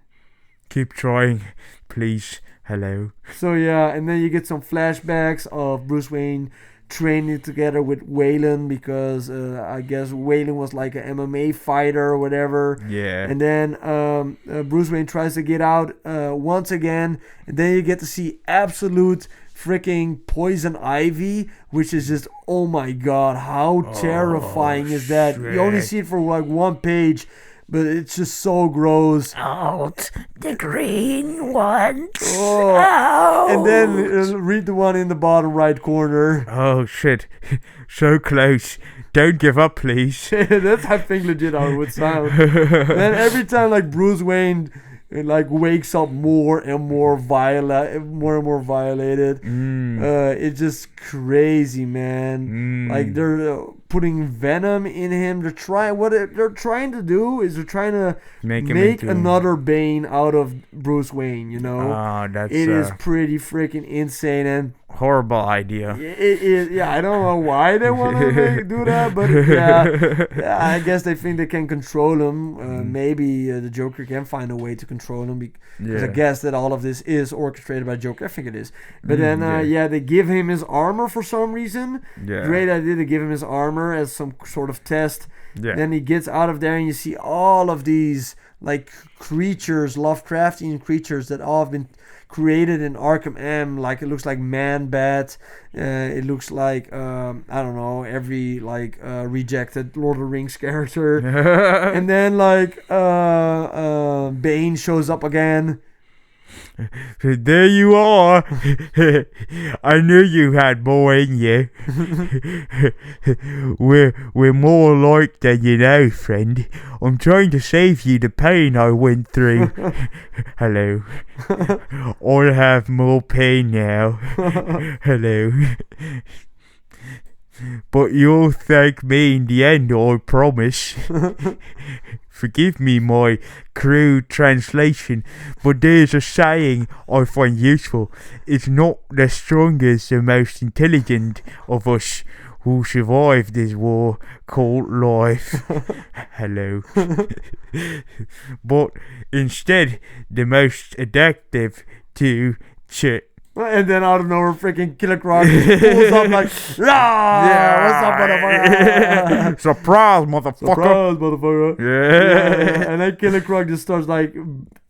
keep trying, please. Hello. So yeah, and then you get some flashbacks of Bruce Wayne training together with Wayland because I guess Wayland was like an MMA fighter or whatever. Yeah. And then Bruce Wayne tries to get out once again, and then you get to see absolute freaking Poison Ivy, which is just, oh my god, how terrifying is that? You only see it for like one page, but it's just so gross. Out the green ones. Oh. Out. And then read the one in the bottom right corner. Oh shit. So close. Don't give up, please. That's I think legit how it would sound. Then every time like Bruce Wayne like wakes up more and more violated. It's just crazy, man. Like they're putting venom in him. They're trying to do is they're trying to make another Bane out of Bruce Wayne, you know. That's it is pretty freaking insane, and horrible idea. Yeah, I don't know why they want to do that, but yeah, I guess they think they can control him. Maybe the Joker can find a way to control him, because I guess that all of this is orchestrated by Joker. I think it is. But then, they give him his armor for some reason. Yeah. Great idea to give him his armor as some sort of test. Yeah. Then he gets out of there, and you see all of these like creatures, Lovecraftian creatures that all have been created in Arkham M. Like it looks like Man-Bat. It looks like I don't know, every like rejected Lord of the Rings character. And then like Bane shows up again. There you are. I knew you had more in you. We're more alike than you know, friend. I'm trying to save you the pain I went through. Hello. I'll have more pain now. Hello. But you'll thank me in the end, I promise. Forgive me my crude translation, but there's a saying I find useful. It's not the strongest, the most intelligent of us who survive this war called life. Hello. But instead, the most adaptive to shit. And then out of nowhere, freaking Killer Croc just pulls up like, what's up, motherfucker? Surprise, motherfucker. Surprise, motherfucker. Yeah. And then Killer Croc just starts like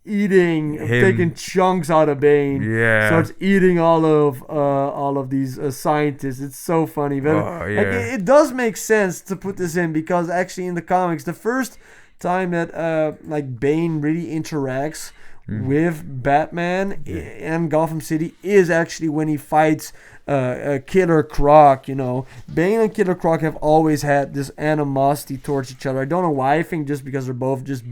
taking chunks out of Bane. Yeah. Starts eating all of these scientists. It's so funny. But like, it does make sense to put this in, because actually in the comics, the first time that like Bane really interacts with Batman and Gotham City is actually when he fights Killer Croc. You know, Bane and Killer Croc have always had this animosity towards each other. I don't know why. I think just because they're both just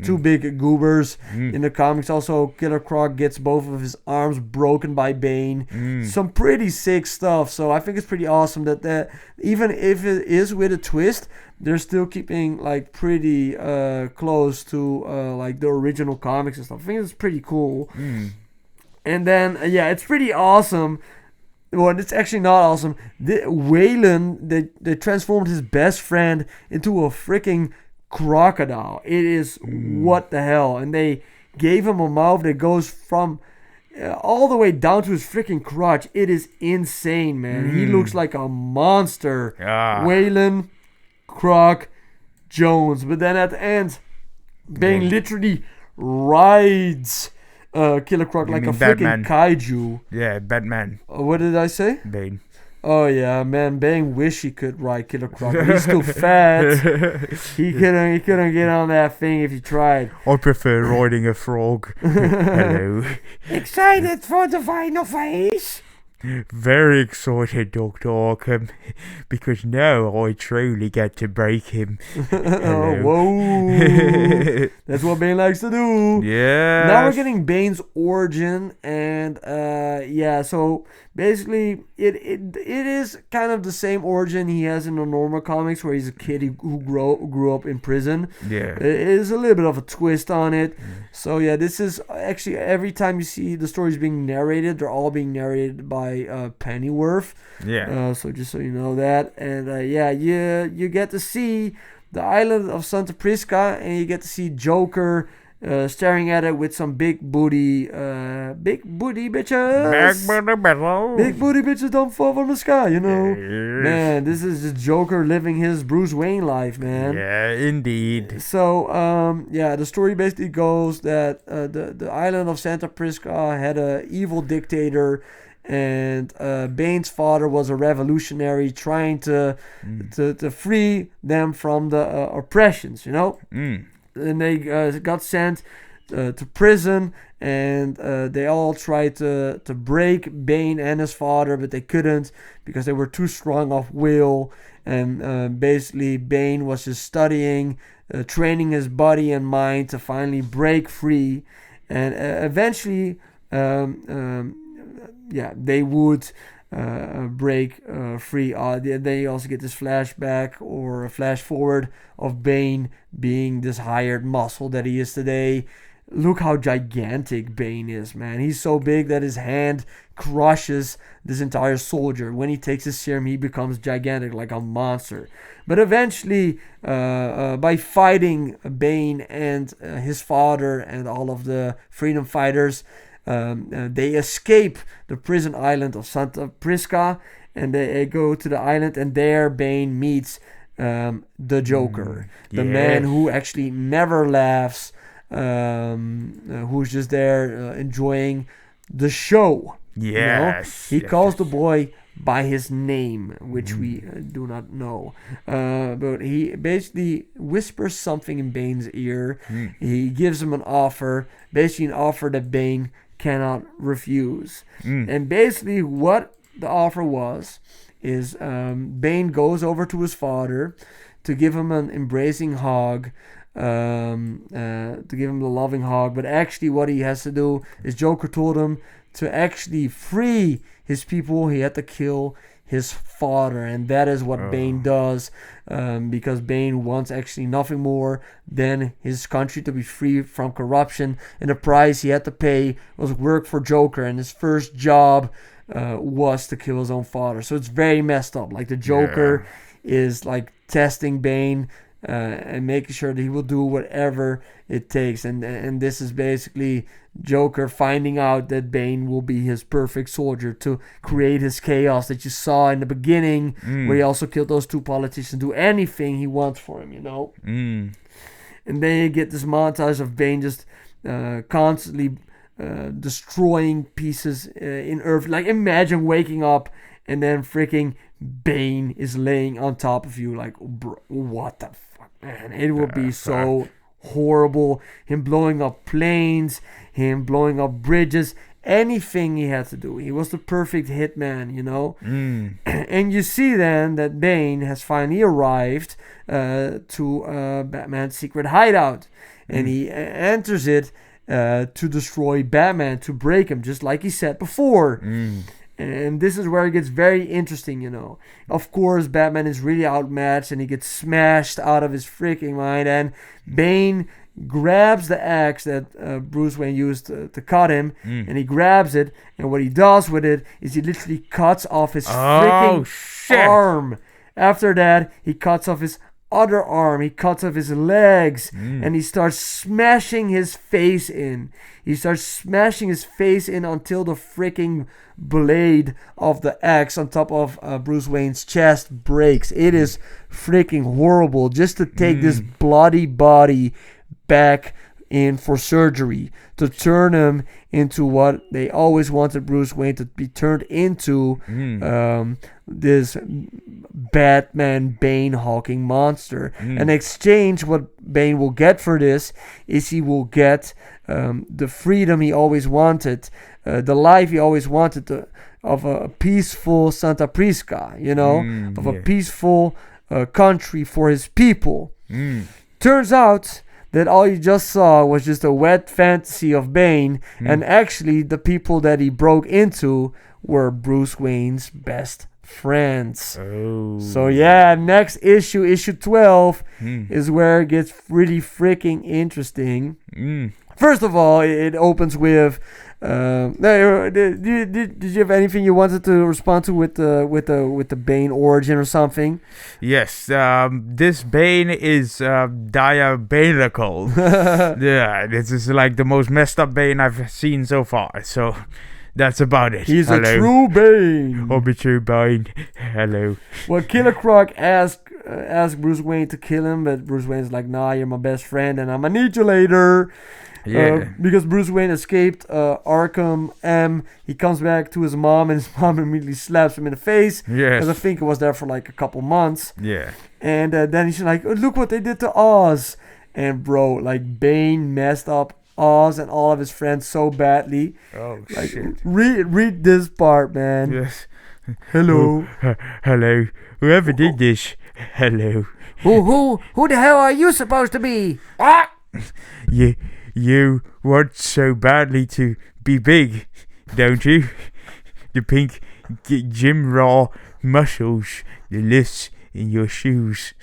two big goobers in the comics. Also, Killer Croc gets both of his arms broken by Bane. Some pretty sick stuff. So I think it's pretty awesome that even if it is with a twist, they're still keeping like pretty close to like the original comics and stuff. I think it's pretty cool. And then it's pretty awesome. Well, it's actually not awesome. Wayland, they transformed his best friend into a freaking crocodile. It is what the hell. And they gave him a mouth that goes from all the way down to his freaking crotch. It is insane, man. He looks like a monster. Wayland, Croc, Jones. But then at the end, Bane literally rides Killer Croc You like a mean freaking Batman. kaiju. Yeah, Batman. What did I say? Bane. Oh yeah, man. Bane wish he could ride Killer Croc, but he's too fat. He couldn't get on that thing if he tried. I prefer riding a frog. Hello. Excited for the final phase? Very excited, Dr. Arkham, because now I truly get to break him. Oh, whoa. That's what Bane likes to do. Yeah. Now we're getting Bane's origin, and so basically it is kind of the same origin he has in the normal comics, where he's a kid who grew up in prison. Yeah. It is a little bit of a twist on it. So yeah, this is actually, every time you see the stories being narrated, they're all being narrated by Pennyworth. Yeah. So just so you know that, and you get to see the island of Santa Prisca, and you get to see Joker staring at it with some big booty bitches. Big booty bitches don't fall from the sky, you know. Yes. Man, this is just Joker living his Bruce Wayne life, man. Yeah, indeed. So, the story basically goes that the island of Santa Prisca had a evil dictator, and Bane's father was a revolutionary trying to free them from the oppressions, you know. And they got sent to prison, and they all tried to break Bane and his father, but they couldn't because they were too strong of will. And basically Bane was just studying, training his body and mind to finally break free, and eventually they would break free. They also get this flashback or a flash forward of Bane being this hired muscle that he is today. Look how gigantic Bane is, man. He's so big that his hand crushes this entire soldier. When he takes his serum, he becomes gigantic, like a monster. But eventually, by fighting Bane and his father and all of the freedom fighters, they escape the prison island of Santa Prisca, and they go to the island, and there Bane meets the Joker, the man who actually never laughs, who's just there enjoying the show. Yes. He calls the boy by his name, which we do not know. But he basically whispers something in Bane's ear. He gives him an offer, basically an offer that Bane cannot refuse. And basically what the offer was is Bane goes over to his father to give him an embracing hug, to give him the loving hug. But actually what he has to do is, Joker told him to actually free his people, he had to kill his father, and that is what Bane does, because Bane wants actually nothing more than his country to be free from corruption, and the price he had to pay was work for Joker, and his first job was to kill his own father. So it's very messed up. Like, the Joker is like testing Bane and making sure that he will do whatever it takes, and this is basically Joker finding out that Bane will be his perfect soldier to create his chaos that you saw in the beginning, where he also killed those two politicians, do anything he wants for him, you know. And then you get this montage of Bane just constantly destroying pieces in Earth. Like, imagine waking up and then freaking Bane is laying on top of you. Like, bro, what the fuck, man? It will be so horrible. Him blowing up planes, him blowing up bridges, anything he had to do. He was the perfect hitman, you know. And you see then that Bane has finally arrived to Batman's secret hideout, and he enters it to destroy Batman, to break him, just like he said before. And this is where it gets very interesting, you know. Of course, Batman is really outmatched, and he gets smashed out of his freaking mind, and Bane grabs the axe that Bruce Wayne used to cut him, and he grabs it, and what he does with it is he literally cuts off his freaking arm. After that, he cuts off his other arm, he cuts off his legs, and he starts smashing his face in. He starts smashing his face in until the freaking blade of the axe on top of Bruce Wayne's chest breaks. It is freaking horrible just to take this bloody body back in for surgery to turn him into what they always wanted Bruce Wayne to be turned into, this Batman Bane hawking monster. In exchange, what Bane will get for this is he will get the freedom he always wanted, the life he always wanted, of a peaceful Santa Prisca, of a peaceful country for his people. Turns out that all you just saw was just a wet fantasy of Bane, and actually the people that he broke into were Bruce Wayne's best friends. So yeah, next issue 12, is where it gets really freaking interesting. First of all, it opens with did you have anything you wanted to respond to with the Bane origin or something? Yes, this Bane is diabolical. Yeah, this is like the most messed up Bane I've seen so far. So that's about it. He's a true Bane. I'm a true Bane. Hello. Well, Killer Croc asked Bruce Wayne to kill him, but Bruce Wayne's like, nah, you're my best friend, and I'm gonna need you later. Yeah. Because Bruce Wayne escaped Arkham M, he comes back to his mom, and his mom immediately slaps him in the face. Yes. Because I think it was there for like a couple months. Yeah. And then he's like, oh, look what they did to Oz. And bro, like Bane messed up Oz and all of his friends so badly. Oh, like, shit. Read this part, man. Yes. Hello. Hello. Whoever did this. Hello. Who the hell are you supposed to be? Ah! You want so badly to be big, don't you? The pink gym raw muscles, the lifts in your shoes.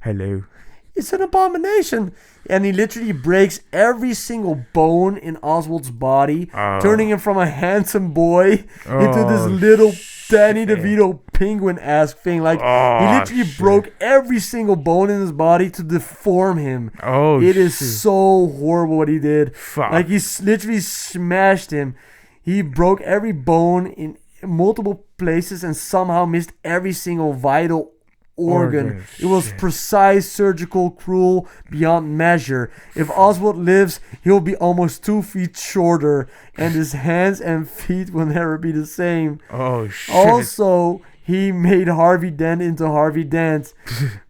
Hello. It's an abomination. And he literally breaks every single bone in Oswald's body, turning him from a handsome boy into this little Danny DeVito penguin-esque thing. Like, he literally broke every single bone in his body to deform him. It is so horrible what he did. Fuck. Like, he literally smashed him. He broke every bone in multiple places and somehow missed every single vital organ. It was precise, surgical, cruel, beyond measure. If Oswald lives, he'll be almost 2 feet shorter, and his hands and feet will never be the same. Oh, shit. Also, he made Harvey Dent into Harvey Dent.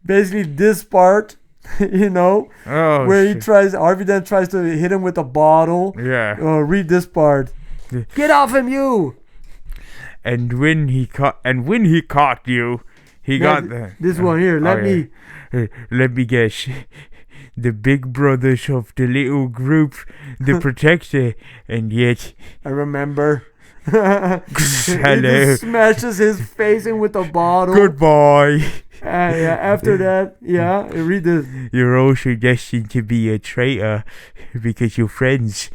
Basically, this part, where Harvey Dent tries to hit him with a bottle. Yeah. Read this part. Get off him, you! And when he caught you, he got this one here. Let me guess. The big brothers of the little group, the protector, and yet I remember. Hello. He just smashes his face in with a bottle. Goodbye. After that, read this. You're also destined to be a traitor because your friends,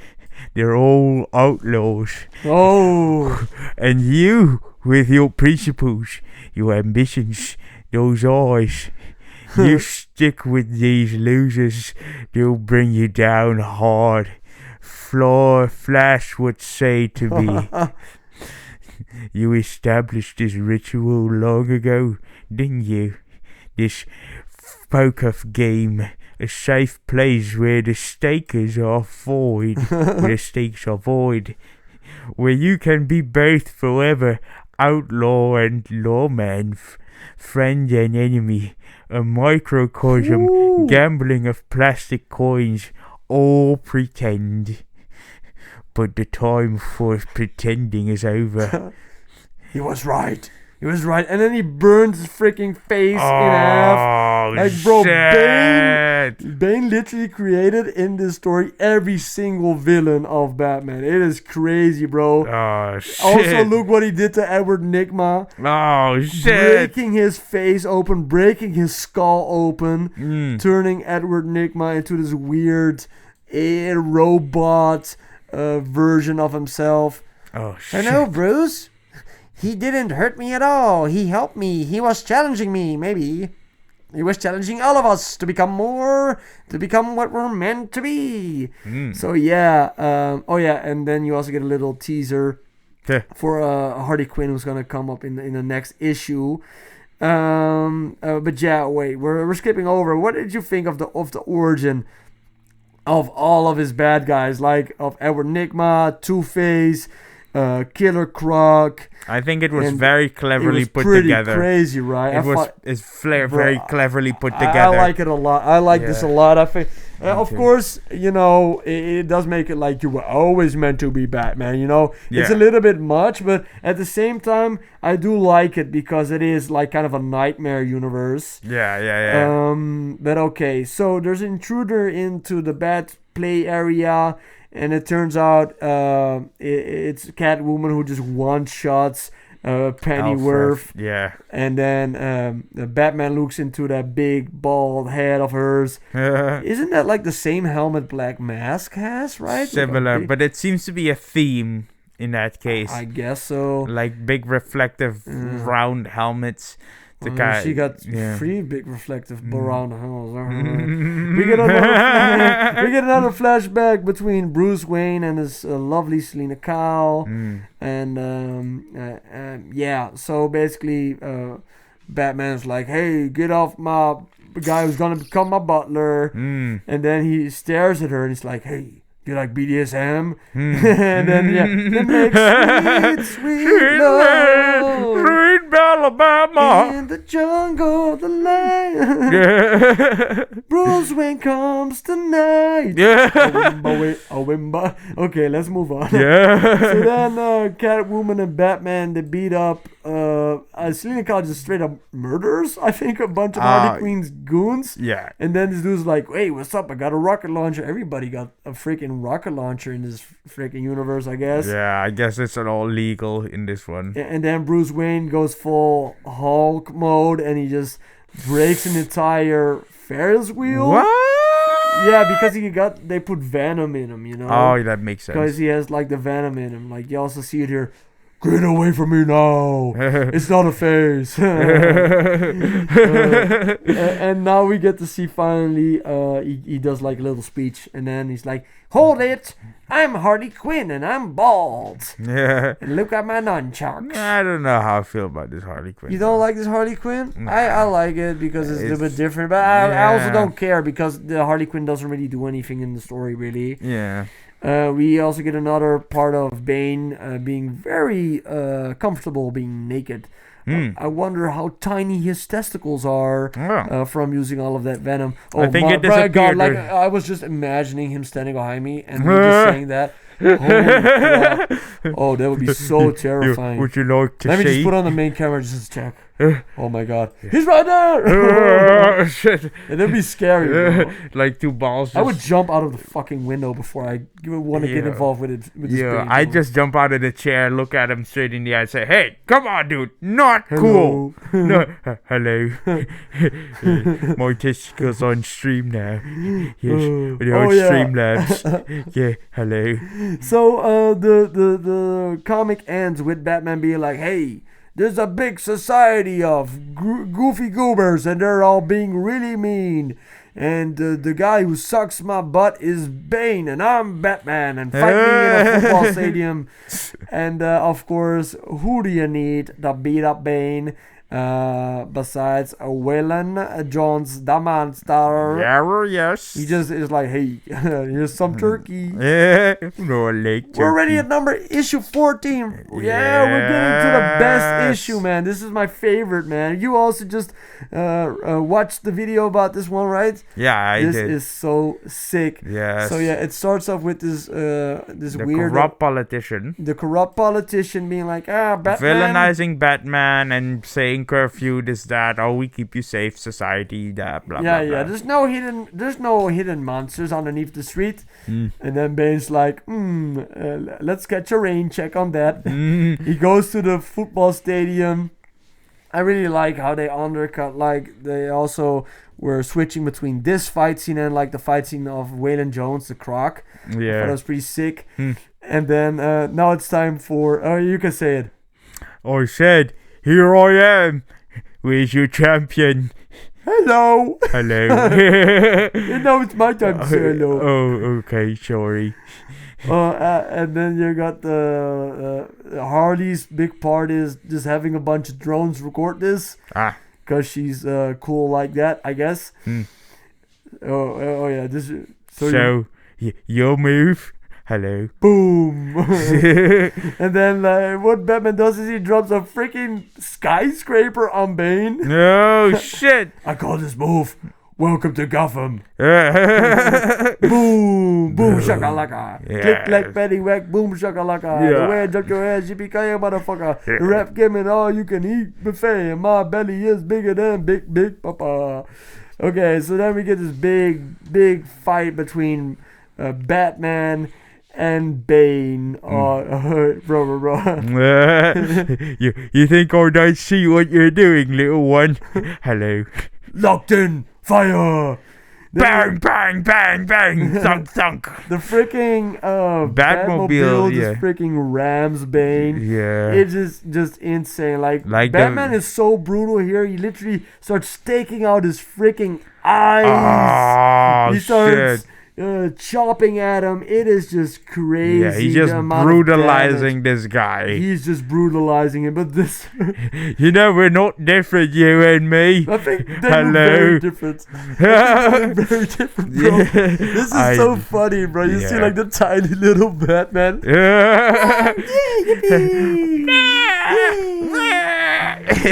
they're all outlaws. Oh. And you, with your principles, your ambitions, those eyes, you stick with these losers, they'll bring you down hard. Flash would say to me, you established this ritual long ago, didn't you? This poker game, a safe place where the stakes are void, where you can be both forever, outlaw and lawman, friend and enemy, a microcosm, gambling of plastic coins, all pretend. But the time for pretending is over. He was right. And then he burns his freaking face in half. Like, bro, Bane literally created in this story every single villain of Batman. It is crazy, bro. Oh, shit. Also, look what he did to Edward Nygma. Oh, shit. Breaking his face open, breaking his skull open, turning Edward Nygma into this weird robot version of himself. Oh, shit. Hello, Bruce. He didn't hurt me at all. He helped me. He was challenging me, maybe. He was challenging all of us to become what we're meant to be. So and then you also get a little teaser for Harley Quinn, who's gonna come up in the next issue. But yeah, wait, we're skipping over. What did you think of the origin? of all of his bad guys, like of Edward Nygma, Two-Face, Killer Croc. I think it was And very cleverly it was put pretty together. crazy, right? Very cleverly put I together. like it a lot. I like this a lot. I think, of too. course, it does make it like you were always meant to be Batman. It's a Yeah. little bit much, but at the same time, I do like it because it is like kind of a nightmare universe. Yeah. But okay, so there's an intruder into the Bat play area. And it turns out it's Catwoman who just one-shots Pennyworth. Alfred, yeah. And then Batman looks into that big bald head of hers. Isn't that like the same helmet Black Mask has, right? Similar, Like but it seems to be a theme in that case. I guess so. Like big reflective round helmets. She got yeah. 3 big reflective round helmets. we get another flashback between Bruce Wayne and his lovely Selena Kyle. And so basically Batman's like, hey, get off my guy who's gonna become my butler. And then he stares at her and he's like, hey, you like BDSM? And then it makes sweet love. Sweet Alabama. In the jungle, the lion. Bruce Wayne comes tonight. Okay, let's move on. So then Catwoman and Batman, they beat up Selena Kyle just straight up murders, I think, a bunch of Harley Quinn's goons. Yeah. And then this dude's like, hey, what's up? I got a rocket launcher. Everybody got a freaking rocket launcher in this freaking universe, I guess. Yeah, I guess it's all legal in this one. And then Bruce Wayne goes full Hulk mode and he just breaks an entire Ferris wheel. What? Yeah, because they put venom in him, Oh, that makes sense. Because he has like the venom in him. Like you also see it here. Get away from me now. It's not a phase. And now we get to see finally, he does like a little speech. And then he's like, hold it. I'm Harley Quinn and I'm bald. Yeah. And look at my nunchucks. I don't know how I feel about this Harley Quinn. You don't like this Harley Quinn? Nah. I like it because it's a little bit different. But I also don't care because the Harley Quinn doesn't really do anything in the story, really. Yeah. We also get another part of Bane being very comfortable being naked. I wonder how tiny his testicles are from using all of that venom. I think it disappeared. God, like I was just imagining him standing behind me and me just saying that. Holy crap. Oh, that would be so terrifying. Would you like to Let me see? just put on the main camera just to check. Oh my god. He's right there! Shit. And that'd be scary, bro. Like 2 balls. I would jump out of the fucking window before I want to get involved with it. With this Bane, I bro. just jump out of the chair, look at him straight in the eye, and say, "Hey, come on, dude, not cool." No, hello. My testicles on stream now. Yes, they're on Streamlabs. Yeah, hello. So the comic ends with Batman being like, "Hey, there's a big society of goofy goobers, and they're all being really mean. And the guy who sucks my butt is Bane, and I'm Batman, and fight me in a football stadium." And of course, who do you need to beat up Bane? Besides Waylon Jones, the monster. Yeah, yes. He just is like, "Hey, here's some turkey." Yeah, no, like We're already at issue 14. Yeah, we're getting to the best issue, man. This is my favorite, man. You also just watched the video about this one, right? Yeah, I did. This is so sick. Yes. So yeah, it starts off with this the weird corrupt politician. The corrupt politician being like, Batman. Villainizing Batman and saying curfew, this, that, oh, we keep you safe, society, that, blah, blah, blah. There's no hidden monsters underneath the street. And then Bane's like, let's catch a rain check on that. He goes to the football stadium. I really like how they undercut, like they also were switching between this fight scene and like the fight scene of Waylon Jones, the Croc. I thought that was pretty sick. And then now it's time for, you can say it. I said, here I am. Where's your champion? Hello. Hello. Now it's my time to say hello. Oh, okay, sorry. And then you got the Harley's big part is just having a bunch of drones record this. Because she's cool like that, I guess. Oh yeah. Your move. Hello. Boom. And then what Batman does is he drops a freaking skyscraper on Bane. Oh shit. I call this move Welcome to Gotham. Yeah. Boom, boom, shakalaka. Click, clack, patty, whack, boom, shakalaka. The way I duck your ass, yippee-ki-yay, motherfucker. The rap give me all you can eat buffet, and my belly is bigger than big papa. Okay, so then we get this big fight between Batman and Bane. Bro. You think I don't see what you're doing, little one? Hello. Locked in, fire. Bang, bang, bang, bang, thunk, thunk. The freaking Batmobile just freaking rams Bane. Yeah. It's just insane. Like Batman is so brutal here. He literally starts taking out his freaking eyes. He starts chopping at him. It is just crazy. Yeah, he's just brutalizing this guy. He's just brutalizing him. But this, we're not different, you and me. I think they're very different. Very different, bro. Yeah. This is so funny, bro. You see like the tiny little Batman. Yeah.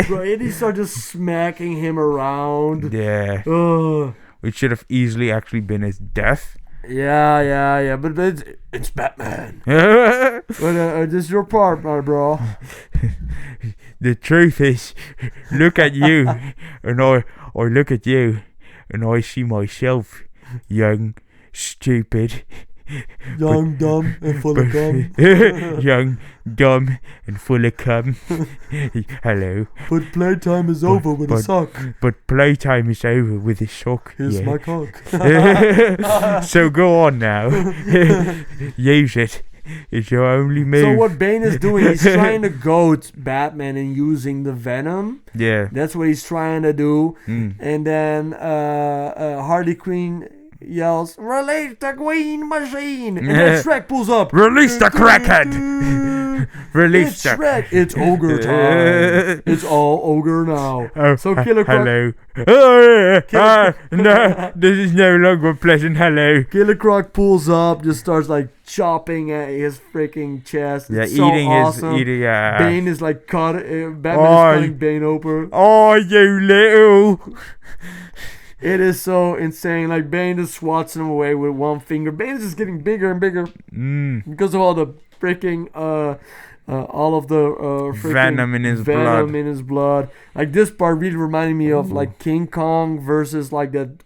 Bro, and he starts just smacking him around. Yeah. Which should have easily actually been his death. Yeah. But it's Batman. But this is your part, my bro. The truth is, look at you, and I look at you, and I see myself, young, stupid. Young, dumb, and full of cum. Young, dumb, and full of cum. Hello. But playtime is over with a sock. But playtime is over with a sock. Here's my cock. So go on now. Use it. It's your only move. So what Bane is doing, he's trying to goad Batman and using the venom. Yeah. That's what he's trying to do. And then Harley Quinn yells, "Release the green machine!" And then Shrek pulls up. Release the crackhead! Release the Shrek! It's ogre time. It's all ogre now. So Killer Croc. Hello. No, this is no longer pleasant. Hello. Killer Croc pulls up, just starts like chopping at his freaking chest. Yeah, it's so awesome. Bane is like Batman is cutting Bane open. Oh, you little. It is so insane. Like Bane just swats him away with one finger. Bane is just getting bigger and bigger because of all the freaking all of the venom in his blood. Like this part really reminded me of like King Kong versus like that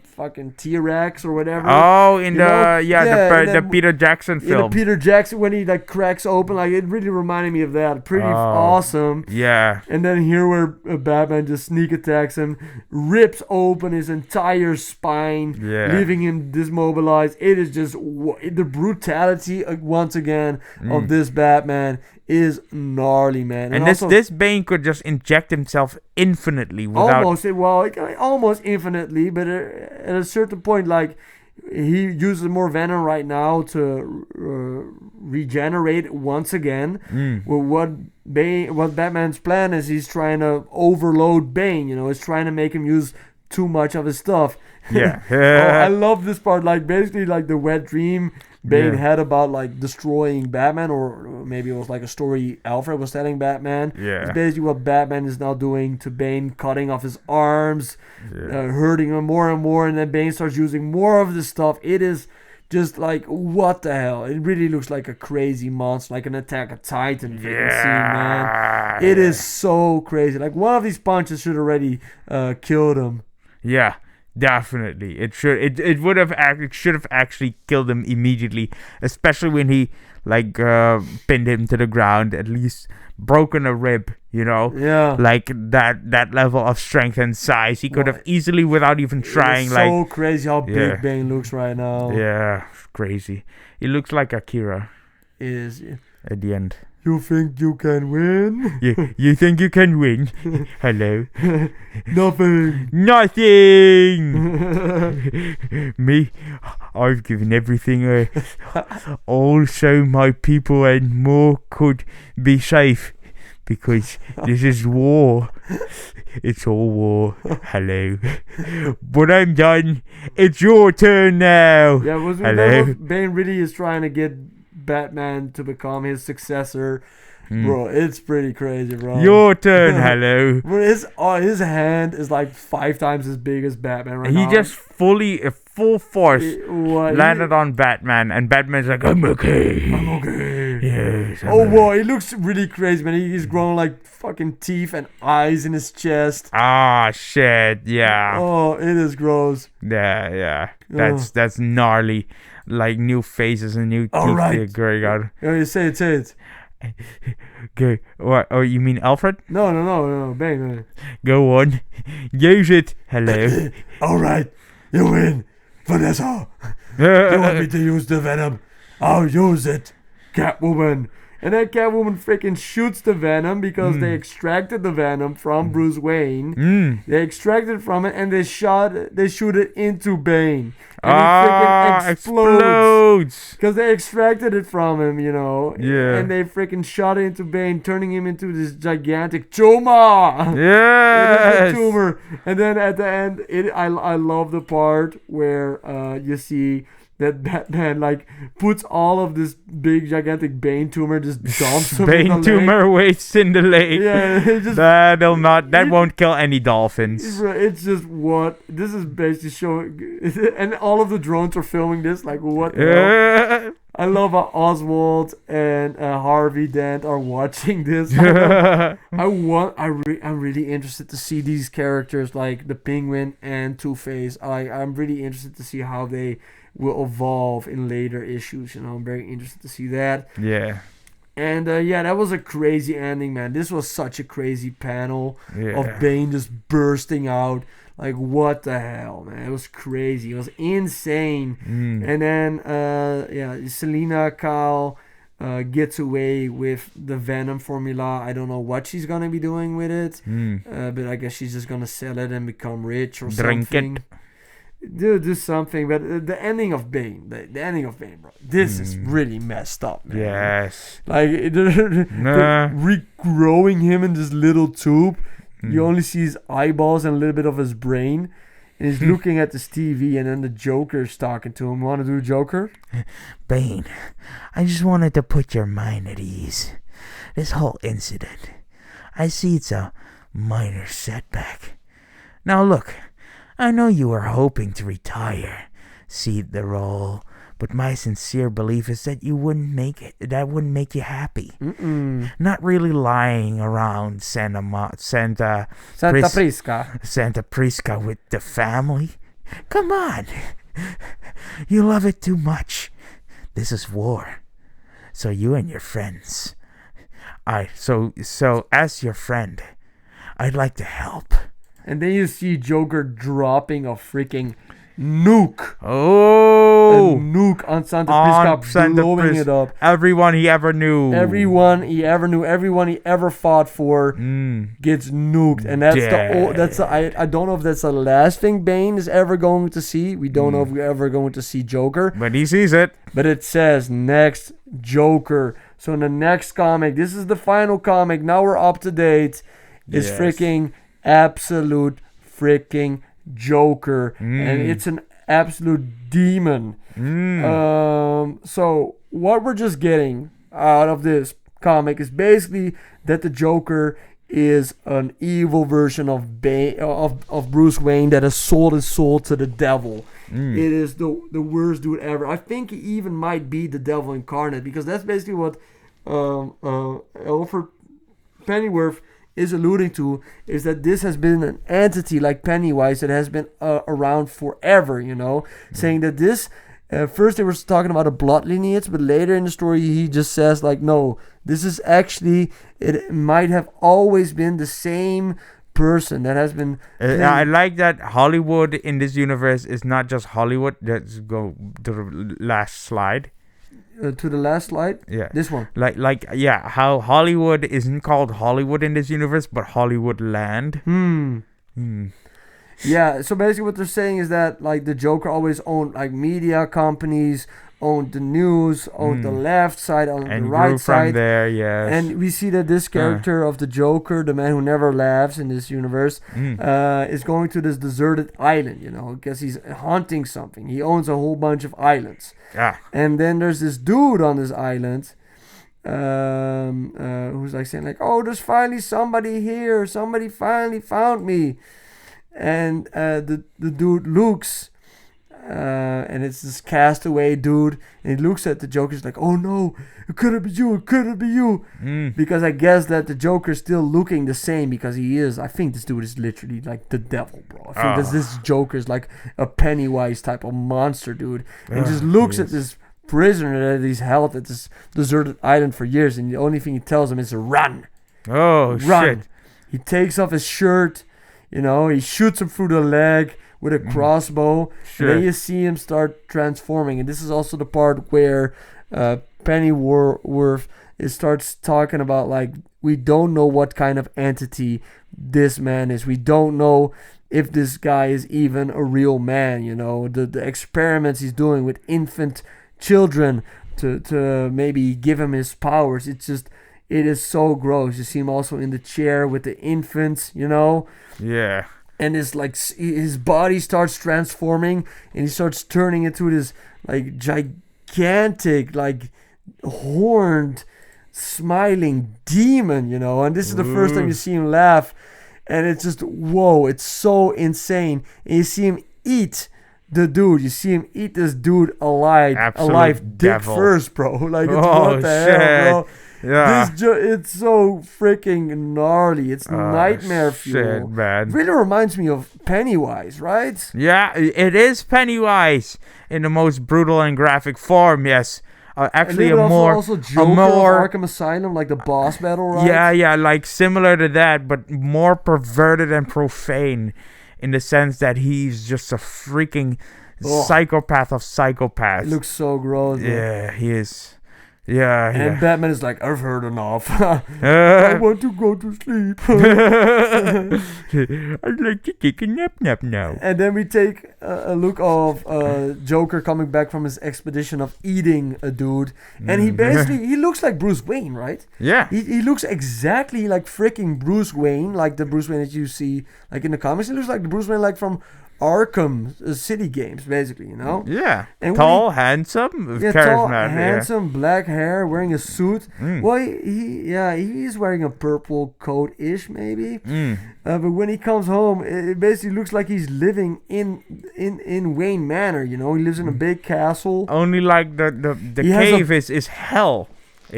fucking T-Rex or whatever. Oh, the Peter Jackson film. The Peter Jackson when he like cracks open, like it really reminded me of that. Pretty awesome. Yeah. And then here where Batman just sneak attacks him, rips open his entire spine, leaving him dismobilized. It is just the brutality once again of this Batman is gnarly, man. And this Bane could just inject himself infinitely without... Almost infinitely, but at a certain point, like, he uses more venom right now to regenerate once again. What Batman's plan is, he's trying to overload Bane, he's trying to make him use too much of his stuff. Yeah. I love this part, like, basically, like, the wet dream Bane had about like destroying Batman, or maybe it was like a story Alfred was telling Batman. Yeah. It's basically what Batman is now doing to Bane, cutting off his arms, hurting him more and more, and then Bane starts using more of this stuff. It is just like, what the hell? It really looks like a crazy monster, like an Attack of Titan scene, man. It is so crazy. Like one of these punches should already killed him. Yeah. Definitely, it should. It would have. It should have actually killed him immediately, especially when he like pinned him to the ground. At least broken a rib, Yeah. Like that level of strength and size, he could have easily, without even trying. It's so crazy how big Bane looks right now. Yeah, crazy. He looks like Akira. It is. At the end. You think you can win? You think you can win? Hello. Nothing. Me, I've given everything all so my people and more could be safe. because this is war. It's all war. Hello. But I'm done. It's your turn now. Yeah, Hello. Bane really is trying to get Batman to become his successor. Mm. Bro, it's pretty crazy, bro. Your turn. Hello. Bro, his hand is like 5 times as big as Batman right He now. just full force landed on Batman, and Batman's like, I'm okay. I'm okay. Yes. Oh, boy, he looks really crazy, man. He's growing like fucking teeth and eyes in his chest. Ah, shit. Yeah. Oh, it is gross. Yeah. That's gnarly. Like new faces and new All teeth right. growing out. Oh, you say it. Okay. What? Oh, you mean Alfred? No, Bane. Go on. Use it. Hello. All right, you win, Vanessa. You want me to use the venom? I'll use it, Catwoman. And then Catwoman freaking shoots the venom because they extracted the venom from Bruce Wayne. They extracted from it and they shoot it into Bane. And he freaking explodes. Because they extracted it from him, you know. Yeah. And they freaking shot it into Bane, turning him into this gigantic tumor. Yes. Tumor. And then at the end, I love the part where you see that Batman like puts all of this big gigantic Bane tumor, just dumps him in the Bane tumor waits in the lake. Yeah, it just That won't kill any dolphins. it's just what this is basically showing, and all of the drones are filming this. Like what? the hell? I love how Oswald and Harvey Dent are watching this. I'm really interested to see these characters like the Penguin and Two-Face. I'm really interested to see how they will evolve in later issues. You know, I'm very interested to see that. Yeah. And that was a crazy ending, man. This was such a crazy panel of Bane just bursting out. Like, what the hell, man? It was crazy. It was insane. And then, Selena Kyle gets away with the Venom formula. I don't know what she's going to be doing with it. But I guess she's just going to sell it and become rich or Drink something. it. Do something. But the ending of Bane, bro, this is really messed up, man. Yes. Like, regrowing him in this little tube. You only see his eyeballs and a little bit of his brain. And he's looking at this TV, and then the Joker's talking to him. Want to do Joker? Bane, I just wanted to put your mind at ease. This whole incident, I see it's a minor setback. Now look, I know you were hoping to retire, cede the role, but my sincere belief is that wouldn't make you happy. Not really lying around Santa Prisca with the family. Come on, you love it too much. This is war, so you and your friends. So as your friend, I'd like to help. And then you see Joker dropping a freaking nuke. Oh! A nuke on Santa Prisca, blowing it up. Everyone he ever knew. Everyone he ever fought for gets nuked. And that's I don't know if that's the last thing Bane is ever going to see. We don't know if we're ever going to see Joker. But he sees it. But it says next Joker. So in the next comic, this is the final comic. Now we're up to date. It's freaking absolute freaking Joker, and it's an absolute demon. So what we're just getting out of this comic is basically that the Joker is an evil version of Bruce Wayne that has sold his soul to the devil. It is the worst dude ever. I think he even might be the devil incarnate, because that's basically what Alfred Pennyworth is alluding to, is that this has been an entity like Pennywise that has been around forever, you know, saying that this first they were talking about a blood lineage, but later in the story he just says like, no, this is actually, it might have always been the same person that has been I like that Hollywood in this universe is not just Hollywood. Let's go to the last slide. To the last slide? Yeah. This one. How Hollywood isn't called Hollywood in this universe, but Hollywood Land. Yeah, so basically what they're saying is that like the Joker always owned like media companies, owned the news, owned the left side, owned And the grew right from side. there, yes. And we see that this character of the Joker, the man who never laughs in this universe, is going to this deserted island, because he's hunting something. He owns a whole bunch of islands. And then there's this dude on this island who's like saying like, oh, there's finally somebody here. Somebody finally found me. And the dude looks, and it's this castaway dude, and he looks at the Joker. He's like, oh no, it couldn't be you, it couldn't be you. Because I guess that the Joker's still looking the same, because he is, I think this dude is literally like the devil, bro. I think this Joker's like a Pennywise type of monster, dude. And just looks at this prisoner that he's held at this deserted island for years, and the only thing he tells him is run. Oh, Run. shit. He takes off his shirt, he shoots him through the leg with a crossbow. Sure. And then you see him start transforming. And this is also the part where Pennyworth starts talking about, like, we don't know what kind of entity this man is. We don't know if this guy is even a real man, The experiments he's doing with infant children to maybe give him his powers. It is so gross. You see him also in the chair with the infants, Yeah. And it's like his body starts transforming, and he starts turning into this like gigantic, like horned, smiling demon, And this is the first time you see him laugh, and it's just whoa! It's so insane. And you see him eat the dude. You see him eat this dude alive, dick devil. first, bro. Like, it's Oh, what the hell, bro? Yeah. It's so freaking gnarly. It's nightmare fuel. Shit, man. It really reminds me of Pennywise, right? Yeah, it is Pennywise in the most brutal and graphic form. Yes, actually also Joker of Arkham Asylum, like the boss battle, right? Yeah, like similar to that, but more perverted and profane, in the sense that he's just a freaking psychopath of psychopaths. It looks so gross. Yeah, he is. Yeah, and Batman is like, I've heard enough. I want to go to sleep. I'd like to take a nap now. And then we take a look of Joker coming back from his expedition of eating a dude. And he looks like Bruce Wayne, right? Yeah. He looks exactly like freaking Bruce Wayne, like the Bruce Wayne that you see like in the comics. He looks like the Bruce Wayne like from Arkham City games, basically, Yeah. And tall, handsome, charismatic. Handsome, black hair, wearing a suit. Well, he's wearing a purple coat-ish, maybe. But when he comes home, it basically looks like he's living in Wayne Manor. He lives in a big castle. Only like the cave is hell.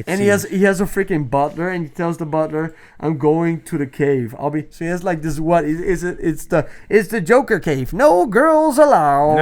And he has a freaking butler, and he tells the butler, "I'm going to the cave. I'll be." So he has like this. What is it? It's the Joker cave. No girls allowed.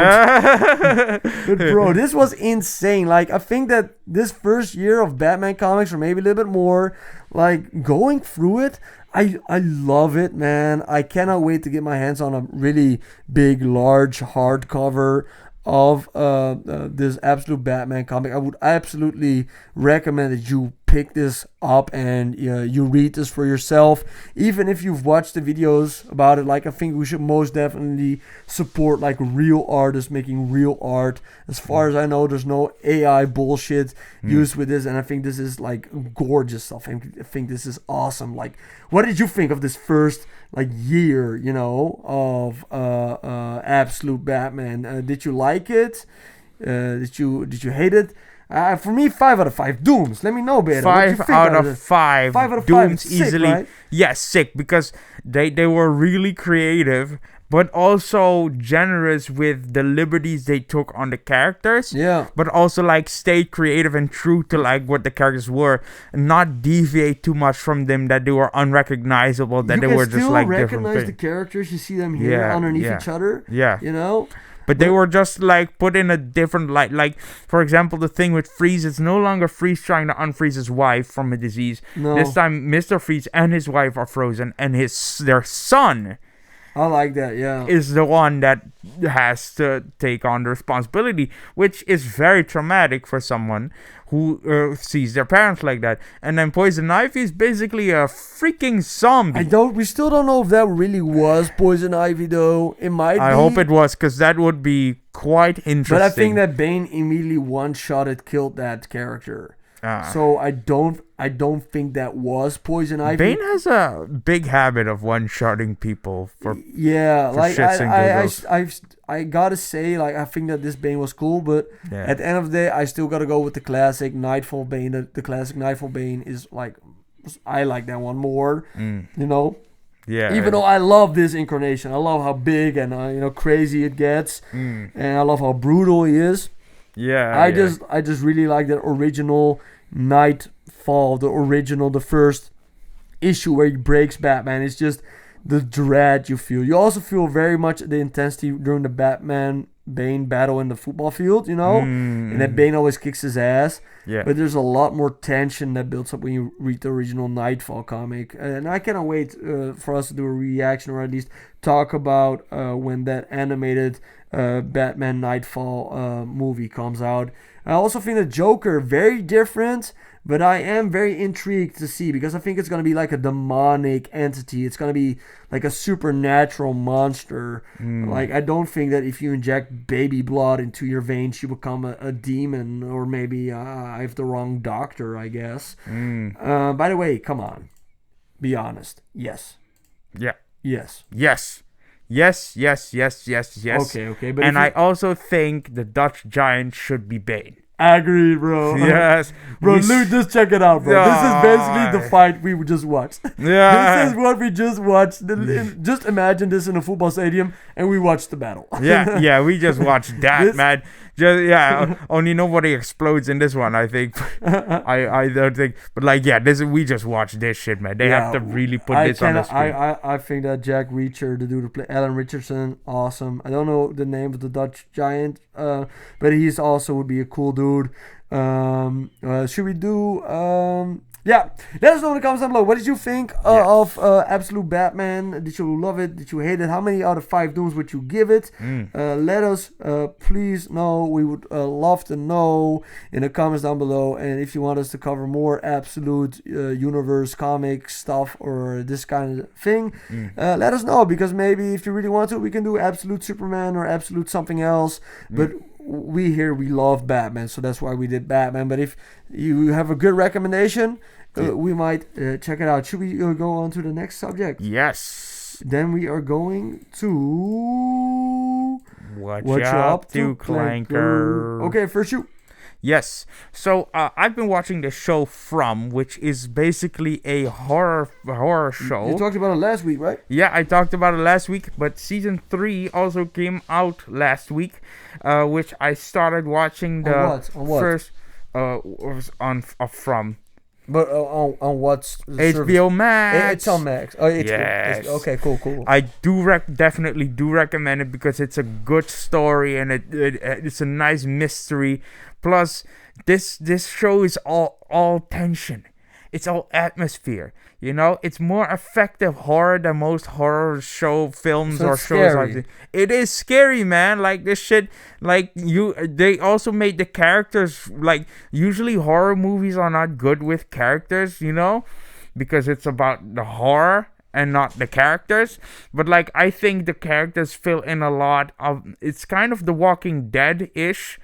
But bro, this was insane. Like, I think that this first year of Batman comics, or maybe a little bit more, like going through it, I love it, man. I cannot wait to get my hands on a really big, large hardcover of this absolute Batman comic. I would absolutely recommend that you pick this up and you read this for yourself. Even if you've watched the videos about it, like, I think we should most definitely support like real artists making real art. As far as I know, there's no AI bullshit used with this, and I think this is like gorgeous stuff. I think this is awesome. Like, what did you think of this first like year, of absolute Batman? Did you like it? Did you hate it? For me, 5 out of 5 Dooms. Let me know, Beta. 5 out of 5. 5 out of 5. Dooms Sick, easily. right? Yes, sick, because they were really creative, but also generous with the liberties they took on the characters. Yeah. But also like stay creative and true to like what the characters were, and not deviate too much from them that they were unrecognizable, that they were just like different. You can still recognize the characters. You see them here underneath each other. Yeah. But they were just like put in a different light. Like, for example, the thing with Freeze, it's no longer Freeze trying to unfreeze his wife from a disease. No. This time, Mr. Freeze and his wife are frozen, and their son I like that. Yeah. is the one that has to take on the responsibility, which is very traumatic for someone who sees their parents like that. And then Poison Ivy is basically a freaking zombie. We still don't know if that really was Poison Ivy though. It might be. I hope it was, because that would be quite interesting. But I think that Bane immediately killed that character. So I don't think that was Poison Ivy. Bane has a big habit of one-shotting people for like shits and giggles. I gotta say, like, I think that this Bane was cool, but at the end of the day, I still gotta go with the classic Nightfall Bane. The classic Nightfall Bane is like, I like that one more. You know. Yeah. Even though I love this incarnation, I love how big and crazy it gets, and I love how brutal he is. Yeah. I just really like that original Nightfall, the first issue where he breaks Batman. It's just the dread you feel. You also feel very much the intensity during the Batman Bane battle in the football field, and that Bane always kicks his ass. Yeah. But there's a lot more tension that builds up when you read the original Nightfall comic. And I cannot wait for us to do a reaction, or at least talk about when that animated Batman Nightfall movie comes out. I also think the Joker very different, but I am very intrigued to see, because I think it's going to be like a demonic entity. It's going to be like a supernatural monster. Like, I don't think that if you inject baby blood into your veins, you become a demon, or maybe I have the wrong doctor, I guess. By the way, come on. Be honest. Yes. Yeah. Yes. Yes. Yes, yes, yes, yes, yes. Okay. But and I also think the Dutch Giant should be Bane. Agreed, bro. Yes. Bro, Luke, just check it out, bro. This is basically the fight we just watched. Yeah. This is what we just watched. Just imagine this in a football stadium, and we watched the battle. Yeah, we just watched that, man. Only nobody explodes in this one, I think. I don't think, but like, we just watched this shit, man. They have to really put this on the screen. I think that Jack Reacher, the dude who played Alan Richardson, awesome. I don't know the name of the Dutch Giant, but he's also would be a cool dude. Should we do let us know in the comments down below. What did you think of Absolute Batman? Did you love it? Did you hate it? How many out of 5 dooms would you give it? Let us please know. We would love to know in the comments down below. And if you want us to cover more Absolute Universe comic stuff or this kind of thing, let us know, because maybe if you really want to, we can do Absolute Superman or Absolute something else. But we love Batman, so that's why we did Batman. But if you have a good recommendation, we might check it out. Should we go on to the next subject? Yes. Then we are going to What you up to, Clanker? Okay, first you. Yes. So I've been watching the show From, which is basically a horror show. You talked about it last week, right? Yeah, I talked about it last week, but season 3 also came out last week, which I started watching the on what? first was on From. But on what's HBO Max? It's on Max. Oh, HBO. Yes. Okay, cool. I definitely do recommend it, because it's a good story and it's a nice mystery. Plus, this show is all tension. It's all atmosphere. It's more effective horror than most horror films so or it's shows. scary. It is scary, man. Like, this shit. Like, they also made the characters, like, usually horror movies are not good with characters, because it's about the horror and not the characters. But like, I think the characters fill in a lot of. It's kind of The Walking Dead-ish.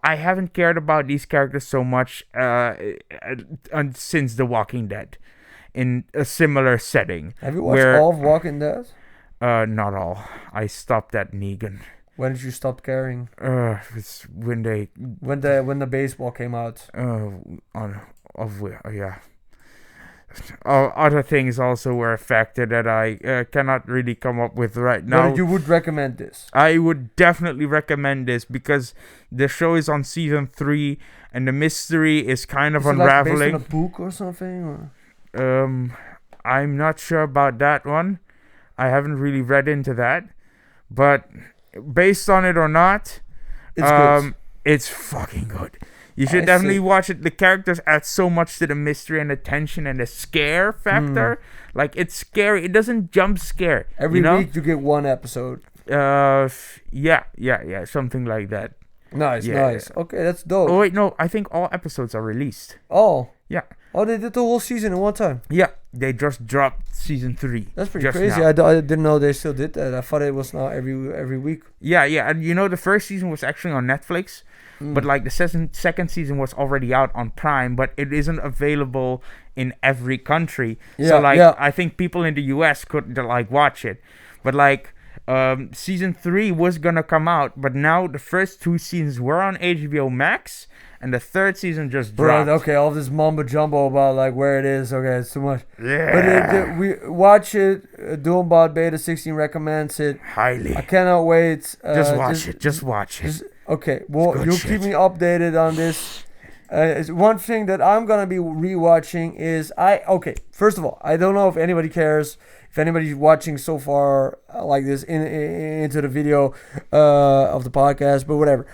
I haven't cared about these characters so much since The Walking Dead, in a similar setting. Have you watched all of Walking Dead? Not all. I stopped at Negan. When did you stop caring? It's when the baseball came out. Yeah. Other things also were affected that I cannot really come up with right now. But you would recommend this? I would definitely recommend this, because the show is on season 3 and the mystery is kind of unraveling. Like based on a book or something? Or? I'm not sure about that one. I haven't really read into that. But based on it or not, it's good. It's fucking good. You should I definitely see. watch it. The characters add so much to the mystery and the tension and the scare factor. Like, it's scary. It doesn't jump scare. Every you know? week you get one episode. Yeah, something like that. Nice, Yeah, nice. Okay, that's dope. Oh wait, no, I think all episodes are released. Oh, Yeah, they did the whole season in one time. yeah, they just dropped season 3. That's pretty just crazy. now. I didn't know they still did that. I thought it was now every week. Yeah, and the first season was actually on Netflix, but like the second season was already out on Prime, but it isn't available in every country. So like, I think people in the US could like watch it, but like. Season 3 was gonna come out, but now the first 2 seasons were on HBO Max, and the third season just dropped. Bro, okay, all this mumbo jumbo about like where it is. Okay, it's too much. Yeah. But we watch it. Doombot Beta 16 recommends it. Highly. I cannot wait. Just watch it. Just watch it. Okay, well, good you'll shit. keep me updated on this. It's one thing that I'm gonna be rewatching is first of all, I don't know if anybody cares. If anybody's watching so far like this into the video of the podcast, but whatever.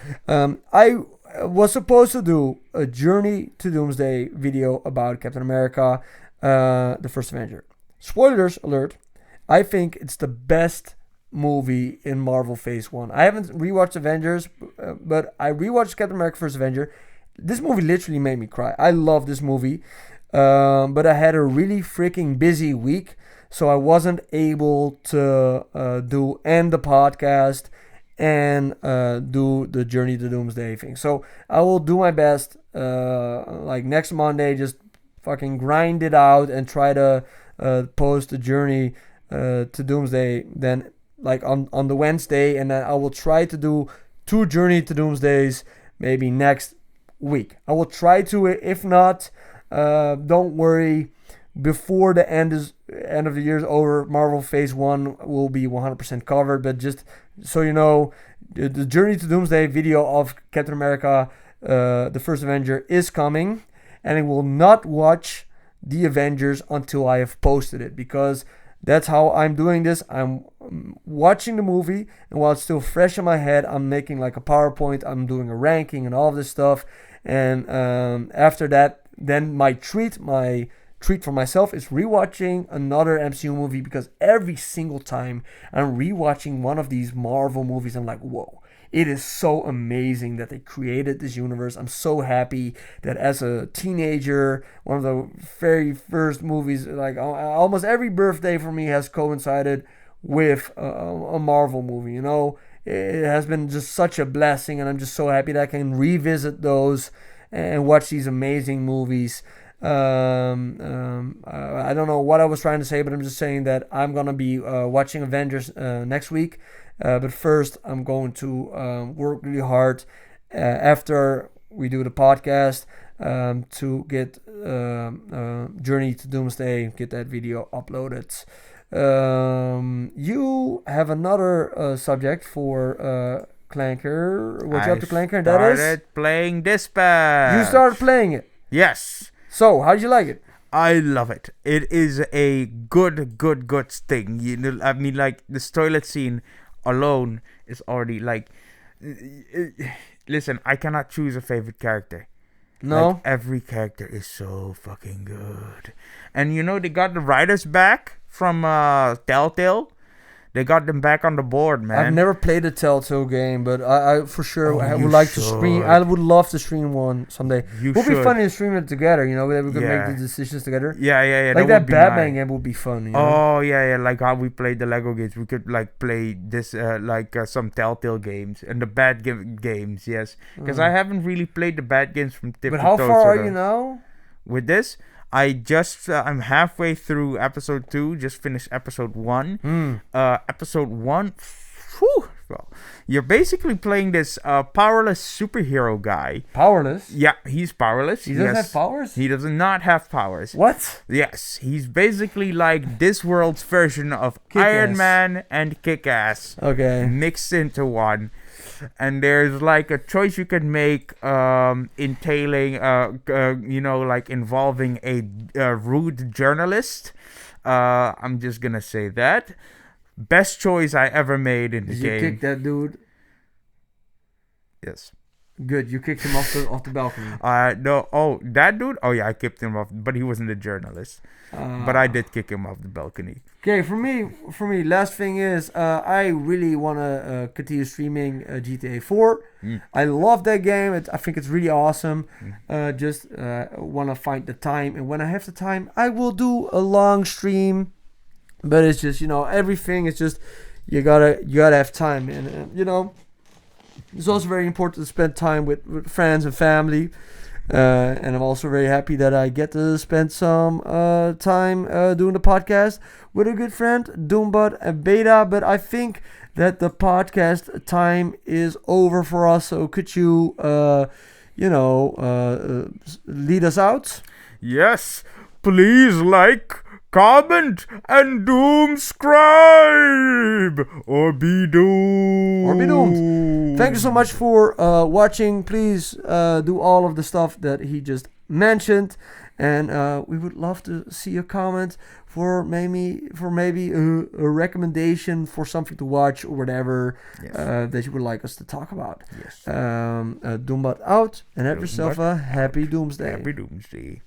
I was supposed to do a Journey to Doomsday video about Captain America, the First Avenger. Spoilers alert. I think it's the best movie in Marvel Phase 1. I haven't rewatched Avengers, but I rewatched Captain America First Avenger. This movie literally made me cry. I love this movie, but I had a really freaking busy week. So I wasn't able to end the podcast and do the Journey to Doomsday thing. So I will do my best, like next Monday, just fucking grind it out and try to post the Journey to Doomsday. Then like on the Wednesday, and then I will try to do 2 Journey to Doomsdays maybe next week. I will try to. If not, don't worry. Before the end of the year is over, Marvel Phase 1 will be 100% covered. But just so you know, the Journey to Doomsday video of Captain America, the First Avenger, is coming. And I will not watch the Avengers until I have posted it, because that's how I'm doing this. I'm watching the movie, and while it's still fresh in my head, I'm making like a PowerPoint. I'm doing a ranking and all this stuff. And after that, then my treat for myself is rewatching another MCU movie, because every single time I'm rewatching one of these Marvel movies, I'm like, whoa, it is so amazing that they created this universe. I'm so happy that as a teenager, one of the very first movies, like almost every birthday for me has coincided with a Marvel movie. It has been just such a blessing, and I'm just so happy that I can revisit those and watch these amazing movies. I don't know what I was trying to say, but I'm just saying that I'm gonna be watching Avengers next week. But first, I'm going to work really hard after we do the podcast to get Journey to Doomsday, get that video uploaded. You have another subject for Clanker. What you up to, Clanker? And that is started playing Dispatch. you started playing it. Yes. So, how did you like it? I love it. It is a good thing. I mean, like, this toilet scene alone is already like. Listen, I cannot choose a favorite character. No. Like, every character is so fucking good. And they got the writers back from Telltale. They got them back on the board, man. I've never played a Telltale game, but I for sure I you would like to should. stream. I would love to stream one someday. You Would be should. funny to stream it together. That we could Yeah. make the decisions together. Yeah. Like that that would be Batman nice. game would be fun. Oh yeah, like how we played the Lego games. We could like play this some Telltale games and the bad games. Yes, because I haven't really played the bad games from tip But to how toe, far so are you now? with this? I'm halfway through episode 2. Just finished episode 1. Episode 1. Whew, well, you're basically playing this powerless superhero guy. Powerless. Yeah, he's powerless. He doesn't have powers. He does not have powers. What? Yes, he's basically like this world's version of Iron Man and Kick-Ass Okay. mixed into one. And there's like a choice you can make entailing, like involving a rude journalist. I'm just gonna say that. Best choice I ever made in the Did you game. kick that dude? Yes. Good. You kicked him off the balcony. No. Oh, that dude. Oh yeah, I kicked him off, but he wasn't a journalist. But I did kick him off the balcony. Okay, for me, last thing is I really want to continue streaming GTA 4. I love that game. I think it's really awesome. Just want to find the time, and when I have the time, I will do a long stream. But it's just, everything is just you gotta have time, and it's also very important to spend time with friends and family. And I'm also very happy that I get to spend some time doing the podcast with a good friend, Doombot and Beta. But I think that the podcast time is over for us. So could you, lead us out? Yes, please like, comment, and doomscribe, or be doomed. Thank you so much for watching. Please do all of the stuff that he just mentioned, and we would love to see a comment for maybe a recommendation for something to watch or whatever that you would like us to talk about. Yes. Doombot out, and have yourself a happy Doomsday. Happy Doomsday.